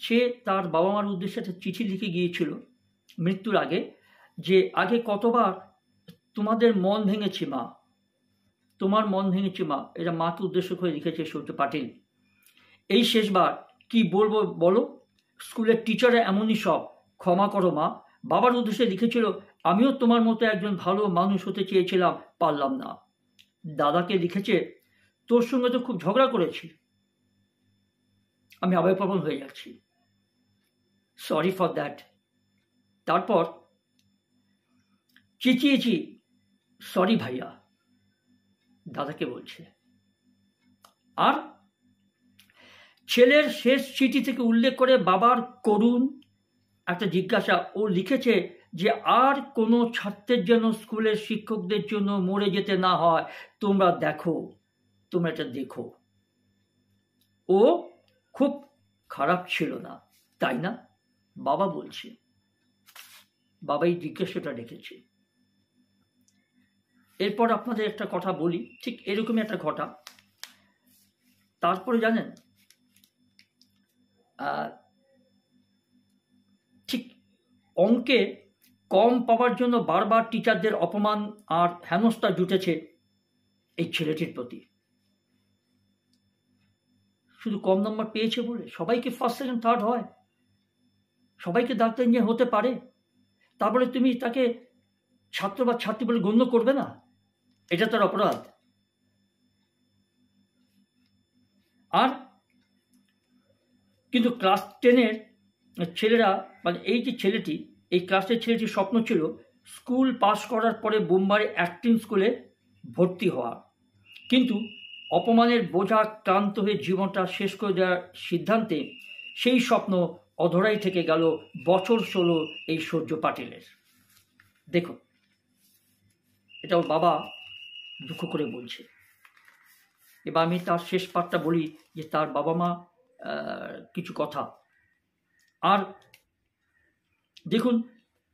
সে তার বাবা মার উদ্দেশ্যে একটা চিঠি লিখে গিয়েছিল মৃত্যুর আগে, যে আগে কতবার তোমাদের মন ভেঙেছি মা, তোমার মন ভেঙেছি মা, এটা মাকে উদ্দেশ্য করে লিখেছে সূর্য পাটিল। এই শেষবার কি বলবো বলো, স্কুলের টিচাররা এমনই সব, ক্ষমা করো মা। বাবার উদ্দেশ্যে লিখেছিল, আমিও তোমার মতো একজন ভালো মানুষ হতে চেয়েছিলাম, পারলাম না। দাদাকে লিখেছে, তোর সঙ্গে তো খুব ঝগড়া করেছি, আমি আবেগপ্রবণ হয়ে যাচ্ছি, সরি ফর দ্যাট। তারপর চেঁচিয়েছি, সরি ভাইয়া, দাদাকে বলছে। আর ছেলের শেষ চিঠি থেকে উল্লেখ করে বাবার করুণ একটা জিজ্ঞাসা, ও লিখেছে যে আর কোনো ছাত্রের যেন স্কুলের শিক্ষকদের জন্য মরে যেতে না হয়, তোমরা এটা দেখো। ও খুব খারাপ ছিল না, তাই না? বাবা বলছে, বাবাই জিজ্ঞাসাটা রেখেছে। এরপর আপনাদের একটা কথা বলি, ঠিক এরকমই একটা ঘটা। তারপরে জানেন, ঠিক অঙ্কে কম পাওয়ার জন্য বারবার টিচারদের অপমান আর হেনস্থা জুটেছে এই ছেলেটির প্রতি। শুধু কম নম্বর পেয়েছে বলে সবাইকে ফার্স্ট সেকেন্ড থার্ড হয়, সবাইকে ডাক্তার ইঞ্জিনিয়ার হতে পারে, তারপরে তুমি তাকে ছাত্র বা ছাত্রী বলে গণ্য করবে না? এটা তার অপরাধ। আর কিন্তু ক্লাস 10-এর ছেলেরা, মানে এই যে ছেলেটি, এই ক্লাসের ছেলেটির স্বপ্ন ছিল স্কুল পাস করার পরে বোম্বাই অ্যাক্টিং স্কুলে ভর্তি হওয়া। কিন্তু অপমানের বোঝা ক্লান্ত হয়ে জীবনটা শেষ করে দেওয়ার সিদ্ধান্তে সেই স্বপ্ন অধরাই থেকে গেল বছর 16 এই সূর্য পাটিলের। দেখুন, এটা ওর বাবা দুঃখ করে বলছে। এবার আমি তার শেষ পাঠটা বলি, যে তার বাবা মা কিছু কথা। আর দেখুন,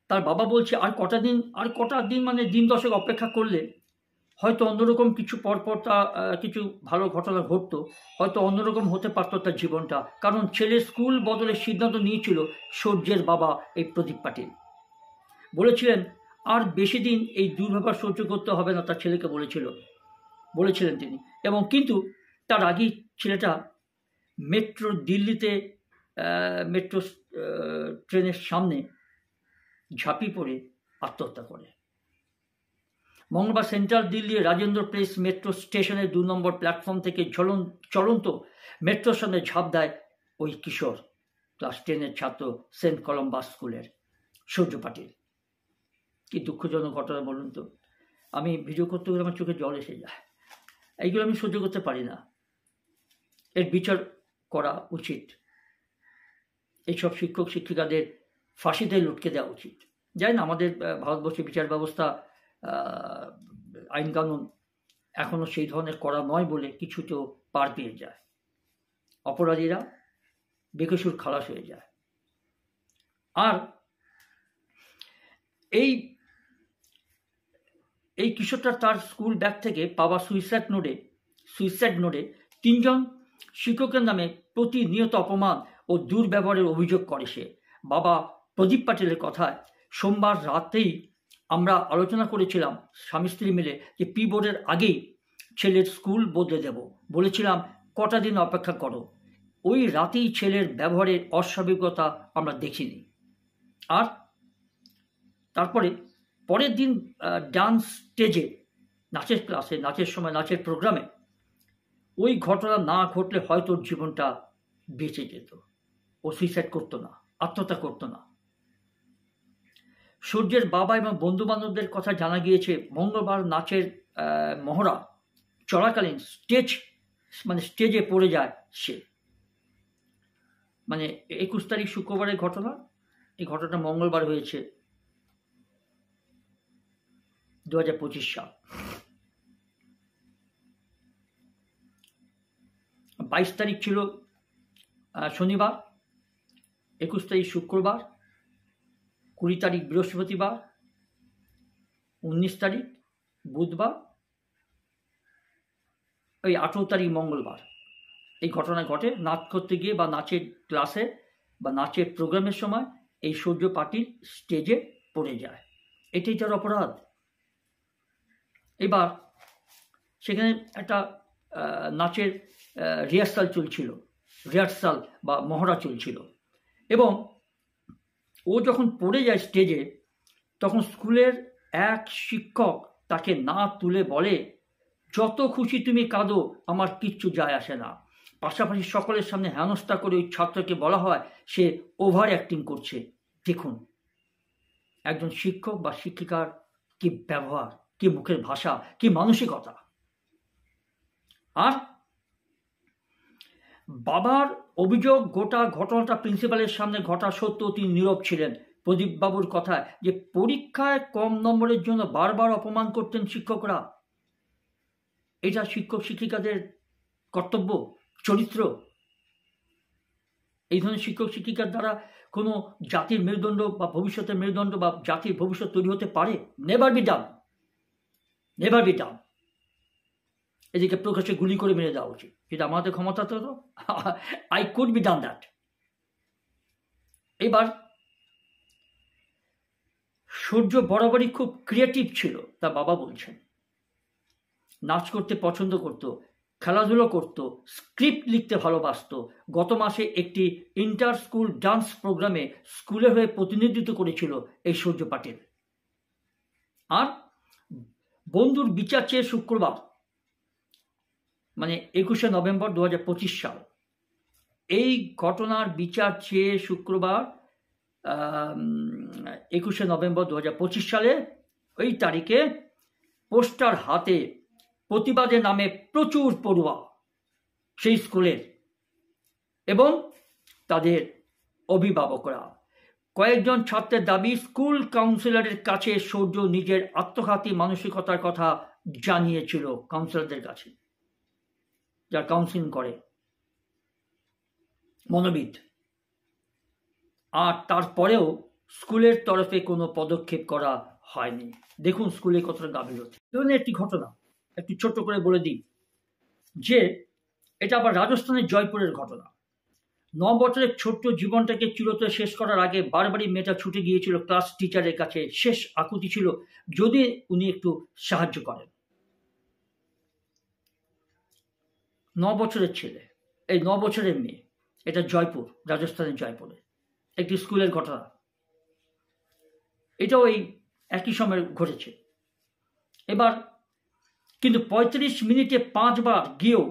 তার বাবা বলছে, আর কটা দিন মানে দিন 10 অপেক্ষা করলে হয়তো অন্যরকম কিছু পরপর তা কিছু ভালো ঘটনা ঘটতো, হয়তো অন্যরকম হতে পারতো তার জীবনটা। কারণ ছেলে স্কুল বদলের সিদ্ধান্ত নিয়েছিল সূর্যের বাবা এই প্রদীপ পাটিল। বলেছিলেন আর বেশি দিন এই দুর্ব্যবহার সহ্য করতে হবে না, তার ছেলেকে বলেছিলেন তিনি। এবং কিন্তু তার আগেই ছেলেটা দিল্লিতে মেট্রো ট্রেনের সামনে ঝাঁপিয়ে পড়ে আত্মহত্যা করে। মঙ্গলবার সেন্ট্রাল দিল্লির রাজেন্দ্র প্লেস মেট্রো স্টেশনের 2 নম্বর প্ল্যাটফর্ম থেকে চলন্ত মেট্রোর সামনে ঝাঁপ দেয় ওই কিশোর, ক্লাস 10-এর ছাত্র, সেন্ট কলম্বাস স্কুলের সূর্য পাটিল। কি দুঃখজনক ঘটনা বলুন তো। আমি ভিডিও করতে গেলে আমার চোখে জল এসে যায়। এইগুলো আমি সহ্য করতে পারি না। এর বিচার করা উচিত। এইসব শিক্ষক শিক্ষিকাদের ফাঁসিতে লটকে দেওয়া উচিত। জানি না আমাদের ভারতবর্ষের বিচার ব্যবস্থা, আইন কানুন এখনও সেই ধরনের করা নয় বলে কিছু তো পার পেয়ে যায়, অপরাধীরা বেকসুর খালাস হয়ে যায়। আর এই এই কিশোরটা তার স্কুল ব্যাগ থেকে পাওয়া সুইসাইড নোটে 3 জন শিক্ষকের নামে প্রতিনিয়ত অপমান ও দুর্ব্যবহারের অভিযোগ করে সে। বাবা প্রদীপ পাটিলের কথায় সোমবার রাতেই আমরা আলোচনা করেছিলাম স্বামী স্ত্রী মিলে যে পি বোর্ডের আগেই ছেলের স্কুল বদলে দেব। বলেছিলাম কটা দিন অপেক্ষা করো। ওই রাতেই ছেলের ব্যবহারের অস্বাভাবিকতা আমরা দেখিনি। আর তারপরে পরের দিন ডান্স স্টেজে নাচের ক্লাসে, নাচের সময়, নাচের প্রোগ্রামে ওই ঘটনা না ঘটলে হয়তো জীবনটা বেঁচে যেত। ও সুইসাইড করতো না, আত্মহত্যা করতো না। সূর্যের বাবা এবং বন্ধু বান্ধবদের কথা জানা গিয়েছে মঙ্গলবার নাচের মহড়া চলাকালীন স্টেজে পড়ে যায় সে। 21 তারিখ শুক্রবারের ঘটনা। এই ঘটনাটা মঙ্গলবার হয়েছে 2025 সাল। 22 তারিখ ছিল শনিবার, 21 তারিখ শুক্রবার, 20 তারিখ বৃহস্পতিবার, 19 তারিখ বুধবার, ওই 18 তারিখ মঙ্গলবার এই ঘটনা ঘটে। নাচ করতে গিয়ে বা নাচের ক্লাসে বা নাচের প্রোগ্রামের সময় এই সূর্য পাটিল স্টেজে পড়ে যায়। এটাই তার অপরাধ। এবার সেখানে একটা নাচের রিহার্সাল বা মহড়া চলছিল এবং ও যখন পড়ে যায় স্টেজে, তখন স্কুলের এক শিক্ষক তাকে না তুলে বলে, যত খুশি তুমি কাঁদো, আমার কিচ্ছু যায় আসে না। পাশাপাশি সকলের সামনে হেনস্থা করে ওই ছাত্রকে বলা হয় সে ওভার অ্যাক্টিং করছে। দেখুন একজন শিক্ষক বা শিক্ষিকার কি ব্যবহার, কি মুখের ভাষা, কি মানসিকতা। আর বাবার অভিযোগ গোটা ঘটনাটা প্রিন্সিপালের সামনে ঘটা সত্ত্বেও তিনি নীরব ছিলেন। প্রদীপবাবুর কথায় যে পরীক্ষায় কম নম্বরের জন্য বারবার অপমান করতেন শিক্ষকরা। এটা শিক্ষক শিক্ষিকাদের কর্তব্য, চরিত্র। এই ধরনের শিক্ষক শিক্ষিকার দ্বারা কোনো জাতির মেরুদণ্ড বা ভবিষ্যতের মেরুদণ্ড বা জাতির ভবিষ্যৎ তৈরি হতে পারে? Never be done. এদিকে প্রকাশ্যে গুলি করে মেরে দেওয়া উচিত, এটা আমাদের ক্ষমতা তো। I could be done that. এবার সূর্য বরাবরই খুব ক্রিয়েটিভ ছিল, তার বাবা বলছেন। নাচ করতে পছন্দ করত, খেলাধুলো করত, স্ক্রিপ্ট লিখতে ভালোবাসত। গত মাসে একটি ইন্টার স্কুল ডান্স প্রোগ্রামে স্কুলের হয়ে প্রতিনিধিত্ব করেছিল এই সূর্য পাটিল। আর বন্ধুর বিচার চেয়ে শুক্রবার 21শে নভেম্বর 2025 সাল এই ঘটনার বিচার চেয়ে শুক্রবার 21শে নভেম্বর 2025 সালে ওই তারিখে পোস্টার হাতে প্রতিবাদের নামে প্রচুর পড়ুয়া সেই স্কুলের এবং তাদের অভিভাবকরা, কয়েকজন ছাত্রের দাবি স্কুল কাউন্সিলরের কাছে সূর্য নিজের আত্মঘাতী মানসিকতার কথা জানিয়েছিল কাউন্সিলরদের কাছে, যারা কাউন্সিলিং করে, মনোবিদ। আর তারপরেও স্কুলের তরফে কোনো পদক্ষেপ করা হয়নি। দেখুন স্কুলে কতটা গাফিলতি। ধরুন একটি ঘটনা একটু ছোট্ট করে বলে দিই যে এটা আবার রাজস্থানের জয়পুরের ঘটনা। 9 বছরের ছোট্ট জীবনটাকে চিরতরে শেষ করার আগে বারবারই মেয়েটা ছুটে গিয়েছিল ক্লাস টিচারের কাছে। শেষ আকুতি ছিল যদি উনি একটু সাহায্য করেন। 9 বছরের ছেলে, এই 9 বছরের মেয়ে। এটা জয়পুর, রাজস্থানের জয়পুরে একটি স্কুলের ঘটনা। এটাও এই একই সময় ঘটেছে। এবার কিন্তু 35 মিনিটে 5 বার গিয়েও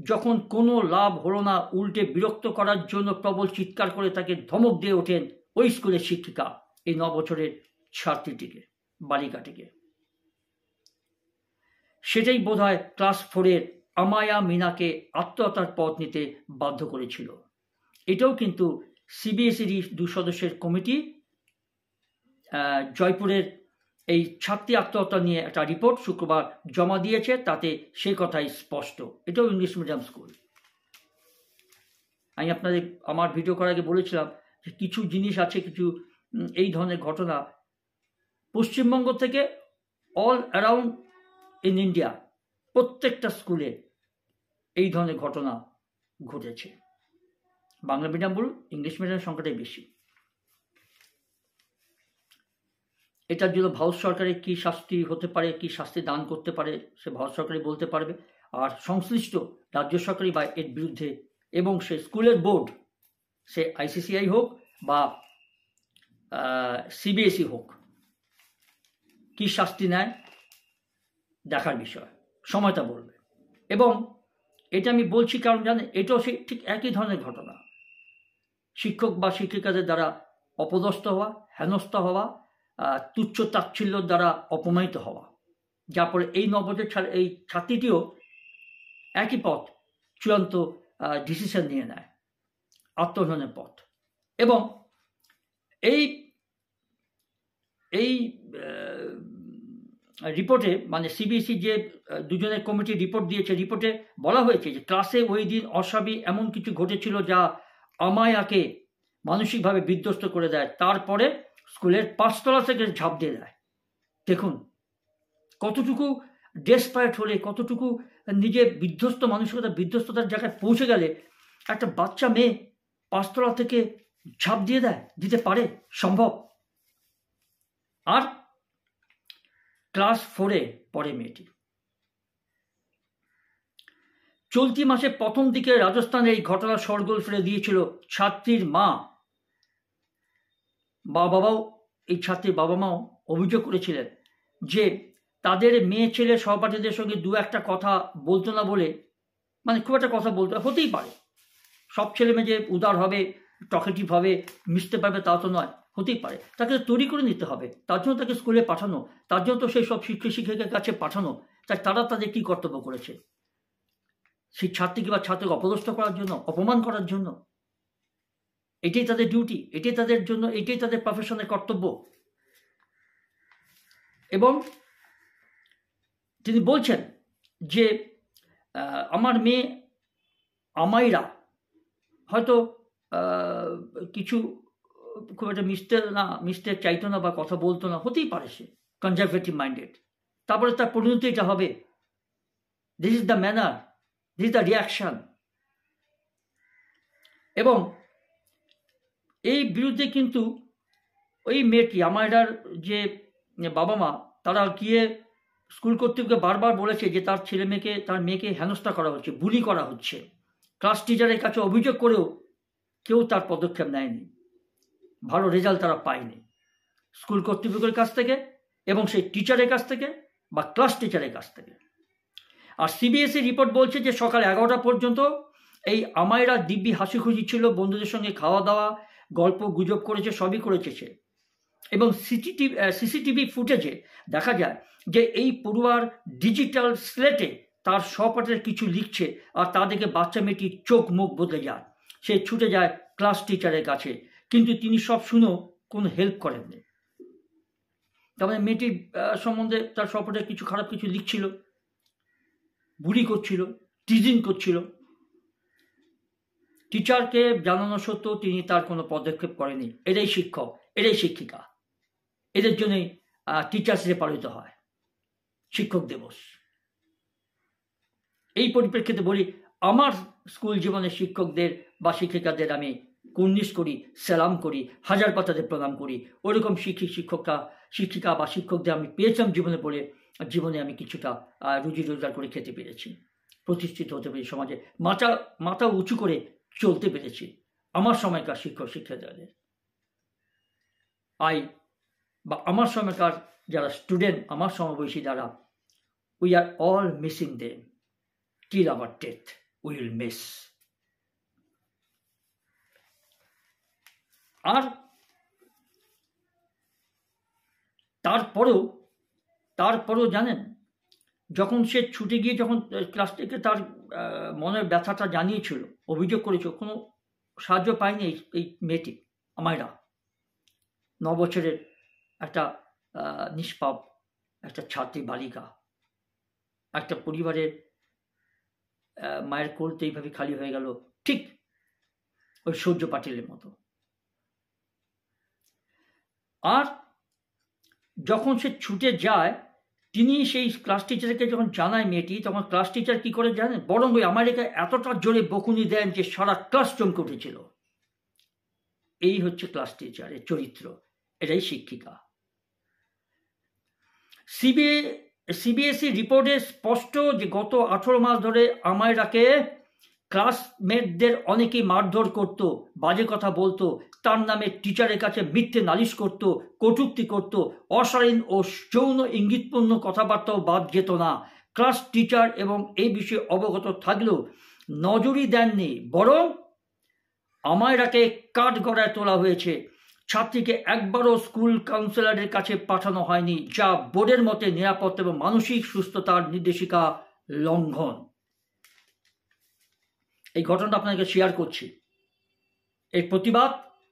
যখন কোনো লাভ হলো না, উল্টে বিরক্ত করার জন্য প্রবল চিৎকার করে তাকে ধমক দিয়ে ওঠেন ওই স্কুলের শিক্ষিকা এই 9 বছরের ছাত্রীটিকে, বালিকাটিকে। সেটাই বোধহয় ক্লাস 4-এর আমায়া মিনাকে আত্মহত্যার পথ নিতে বাধ্য করেছিল। এটাও কিন্তু সিবিএসইর 2 সদস্যের কমিটি জয়পুরের এই ছাত্রী আত্মহত্যা নিয়ে একটা রিপোর্ট শুক্রবার জমা দিয়েছে, তাতে সেই কথাই স্পষ্ট। এটাও ইংলিশ মিডিয়াম স্কুল। আমি আপনাদের আমার ভিডিও করার আগে বলেছিলাম যে কিছু জিনিস আছে, কিছু এই ধরনের ঘটনা পশ্চিমবঙ্গ থেকে অল অ্যারাউন্ড ইন ইন্ডিয়া প্রত্যেকটা স্কুলে এই ধরনের ঘটনা ঘটেছে। বাংলা মিডিয়াম বলুন, ইংলিশ মিডিয়ামের সংখ্যাটাই বেশি। এটার জন্য ভারত সরকারের কী শাস্তি হতে পারে, কী শাস্তি দান করতে পারে, সে ভারত সরকারই বলতে পারবে। আর সংশ্লিষ্ট রাজ্য সরকারই বা এর বিরুদ্ধে, এবং সে স্কুলের বোর্ড, সে আইসিসিআই হোক বা সিবিএসই হোক, কী শাস্তি নেয় দেখার বিষয়, সময়টা বলবে। এবং এটা আমি বলছি কারণ জানেন, এটাও সে ঠিক একই ধরনের ঘটনা। শিক্ষক বা শিক্ষিকাদের দ্বারা অপদস্থ হওয়া, হেনস্থা হওয়া, তুচ্ছ তাচ্ছিল্যর দ্বারা অপমানিত হওয়া, যার ফলে এই এই ছাত্রীটিও একই পথ, চূড়ান্ত ডিসিশন নিয়ে নেয়, আত্মহননের পথ। এবং এই এই রিপোর্টে, মানে সিবিএসই যে দুজনের কমিটি রিপোর্ট দিয়েছে, রিপোর্টে বলা হয়েছে যে ক্লাসে ওই দিন অস্বাভাবিক এমন কিছু ঘটেছিল যা আমায়াকে মানসিকভাবে বিধ্বস্ত করে দেয়। তারপরে স্কুলের 5 তলা থেকে ঝাঁপ দিয়ে দেয়। দেখুন কতটুকু ডেসপারেট হলে, কতটুকু নিজে বিধ্বস্ত, মানসিকতা বিধ্বস্ততার জায়গায় পৌঁছে গেলে একটা বাচ্চা মেয়ে 5 তলা থেকে ঝাঁপ দিয়ে দিতে পারে, সম্ভব। আর ক্লাস 4-এ পড়ে মেয়েটি। চলতি মাসে প্রথম দিকে রাজস্থানের এই ঘটনা শোরগোল ফেলে দিয়েছিল। ছাত্রীর মা বাবাও, এই ছাত্রীর বাবা মাও অভিযোগ করেছিলেন যে তাদের মেয়ে ছেলে সহপাঠীদের সঙ্গে দু একটা কথা বলতো না বলে, মানে খুব একটা কথা বলতে, হতেই পারে সব ছেলে মেয়ে যে উদার হবে, টকেটিভ হবে, মিশতে পারবে তা তো নয়, হতেই পারে। তাকে তৈরি করে নিতে হবে, তার জন্য তাকে স্কুলে পাঠানো, তার জন্য তো সেই সব শিক্ষক শিক্ষকের কাছে পাঠানো। তাই তারা তাদের কী কর্তব্য করেছে? সেই ছাত্রীকে বা ছাত্রকে অপদস্থ করার জন্য, অপমান করার জন্য? এটাই তাদের ডিউটি, এটাই তাদের জন্য, এটাই তাদের প্রফেশনের কর্তব্য। এবং তিনি বলছেন যে আমার মেয়ে আমাইরা হয়তো কিছু খুব একটা মিশতে চাইতো না বা কথা বলতো না, হতেই পারে সে কনজারভেটিভ মাইন্ডেড। তারপরে তার পরিণতি এটা হবে। This is the manner, this is the reaction. এবং এই বিরুদ্ধে কিন্তু ওই মেয়েটি, আমাইরার যে বাবা মা, তারা গিয়ে স্কুল কর্তৃপক্ষকে বারবার বলেছে যে তার তার মেয়েকে হেনস্থা করা হচ্ছে, বুলি করা হচ্ছে। ক্লাস টিচারের কাছে অভিযোগ করেও কেউ তার পদক্ষেপ নেয়নি, ভালো রেজাল্ট তারা পায়নি স্কুল কর্তৃপক্ষের কাছ থেকে, এবং সেই টিচারের কাছ থেকে বা ক্লাস টিচারের কাছ থেকে। আর সিবিএসই রিপোর্ট বলছে যে সকাল 11টা পর্যন্ত এই আমাইরা দিব্যি হাসি খুশি ছিল, বন্ধুদের সঙ্গে খাওয়া দাওয়া, গল্প গুজব করেছে, সবই করেছে সে। এবং সিসিটিভি ফুটেজে দেখা যায় যে এই পড়ুয়ার ডিজিটাল স্লেটে তার সহপাঠীরা কিছু লিখছে, আর তা দেখে বাচ্চা মেয়েটির চোখ মুখ বদলে যায়। সে ছুটে যায় ক্লাস টিচারের কাছে, কিন্তু তিনি সব শুনেও কোনো হেল্প করেননি। তার মানে মেয়েটির সম্বন্ধে তার সহপাঠীরা কিছু খারাপ কিছু লিখছিল, বুলি করছিল, টিজিং করছিল। টিচারকে জানানো সত্ত্বেও তিনি তার কোনো পদক্ষেপ করেনি। এরাই শিক্ষক, এরাই শিক্ষিকা, এদের জন্যই টিচার্স ডে পালিত হয়, শিক্ষক দিবস। এই পরিপ্রেক্ষিতে বলি, আমার স্কুল জীবনের শিক্ষকদের বা শিক্ষিকাদের আমি কুর্নিশ করি, সালাম করি, হাজার পাতাদের প্রণাম করি। ওরকম শিক্ষিকা বা শিক্ষকদের আমি পেয়েছিলাম জীবনে পড়ে। জীবনে আমি কিছুটা রুজি রোজগার করে খেতে পেরেছি, প্রতিষ্ঠিত হতে পেরেছি, সমাজে মাথা উঁচু করে চলতে পেরেছি। আমার সময়কার শিক্ষক শিক্ষিকাদের বা আমার সময়কার যারা স্টুডেন্ট, আমার সমবয়সী যারা, we are all missing them till our death we will miss. আর তারপরেও জানেন, যখন সে ছুটে গিয়ে যখন ক্লাস থেকে তার মনের ব্যথাটা জানিয়েছিল, অভিযোগ করেছিল, কোনো সাহায্য পায়নি এই মেয়েটি আমাইরা, 9 বছরের একটা নিষ্পাপ একটা ছাত্রী বালিকা, একটা পরিবারের মায়ের কোলতে এইভাবে খালি হয়ে গেল, ঠিক ওই সূর্য পাটিলের মতো। আর যখন সে ছুটে যায়, তিনি সেই ক্লাস টিচারকে যখন জানায় মেয়েটি, তখন ক্লাস টিচার কি করে জানেন? বরং ওই আমেরিকায় এতটা জোরে বকুনি দেন যে সারা ক্লাস চমকে উঠেছিল। এই হচ্ছে ক্লাস টিচারের চরিত্র, এটাই শিক্ষিকা। সিবিএসই রিপোর্টে স্পষ্ট যে গত 18 মাস ধরে আমায়রাকে ক্লাসমেটদের অনেকেই মারধর করত, বাজে কথা বলতো, তার নামে টিচারের কাছে মিথ্যে নালিশ করত, কটূক্তি করত, অশালীন ও যৌন ইঙ্গিতপূর্ণ কথাবার্তাও বাদ যেত না। ক্লাস টিচার এবং এই বিষয়ে অবগত থাকলেও নজরই দেননি, বরং আমায়রাকে কাঠগড়ায় তোলা হয়েছে। ছাত্রীকে একবারও স্কুল কাউন্সিলরের কাছে পাঠানো হয়নি, যা বোর্ডের মতে নিরাপত্তা এবং মানসিক সুস্থতার নির্দেশিকা লঙ্ঘন। এই ঘটনাটা আপনাকে শেয়ার করছি। এই প্রতিবাদ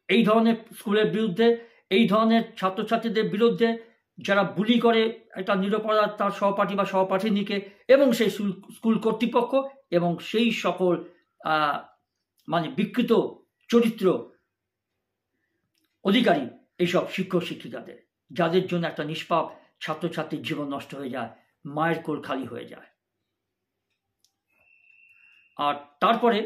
এই ধরনের স্কুলের বিরুদ্ধে, এই ধরনের ছাত্রছাত্রীদের বিরুদ্ধে যারা বুলি করে একটা নিরপরাধ তার সহপাঠী বা সহপাঠিনীকে, এবং সেই স্কুল কর্তৃপক্ষ এবং সেই সকল মানে বিকৃত চরিত্র অধিকারী এইসব শিক্ষক শিক্ষিকাদের, যাদের জন্য একটা নিষ্পাপ ছাত্রছাত্রীর জীবন নষ্ট হয়ে যায়, মায়ের কোল খালি হয়ে যায়। আর তারপরে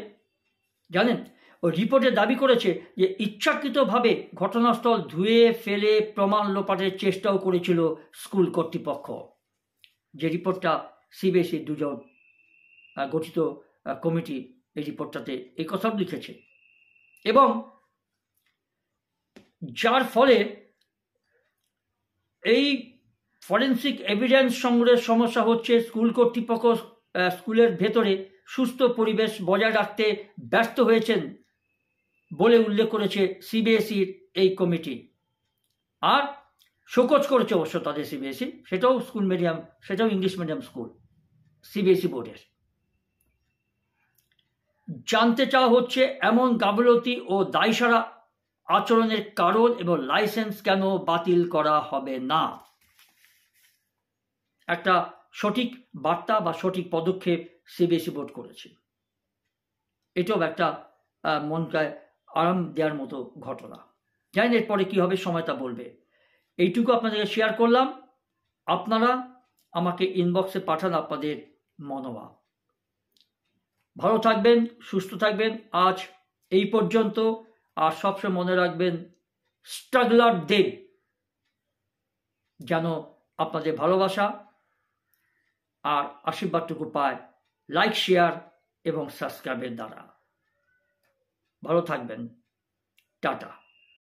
জানেন, ওই রিপোর্টে দাবি করেছে যে ইচ্ছাকৃতভাবে ঘটনাস্থল ধুয়ে ফেলে প্রমাণ লোপাটের চেষ্টাও করেছিল স্কুল কর্তৃপক্ষ। যে রিপোর্টটা সিবিএসই দুজন গঠিত কমিটি এই রিপোর্টটাতে এই কথা লিখেছে, এবং যার ফলে এই ফরেন্সিক এভিডেন্স সংগ্রহের সমস্যা হচ্ছে। স্কুল কর্তৃপক্ষ স্কুলের ভেতরে সুস্থ পরিবেশ বজায় রাখতে ব্যর্থ হয়েছেন বলে উল্লেখ করেছে সিবিএসইর এই কমিটি। আর শোকজ করেছে অবশ্য তাদের সিবিএসই, সেটাও স্কুল মিডিয়াম, সেটাও ইংলিশ মিডিয়াম স্কুল সিবিএসই বোর্ডের। জানতে চাওয়া হচ্ছে এমন গাফিলতি ও দায়সারা আচরণের কারণ এবং লাইসেন্স কেন বাতিল করা হবে না। একটা সঠিক বার্তা বা সঠিক পদক্ষেপ সিবিএসই বোর্ড করেছে, এটাও একটা মনকে আরাম দেওয়ার মতো ঘটনা। জানেন এরপরে কি হবে, সময় তা বলবে। এইটুকু আপনাদেরকে শেয়ার করলাম। আপনারা আমাকে ইনবক্সে পাঠান আপনাদের মনোভাব। ভালো থাকবেন, সুস্থ থাকবেন। আজ এই পর্যন্ত। আর সবসময় মনে রাখবেন, স্ট্রাগলার দেব যেন আপনাদের ভালোবাসা আর আশীর্বাদটুকু পায় লাইক, শেয়ার এবং সাবস্ক্রাইবের দ্বারা। ভালো থাকবেন, টাটা।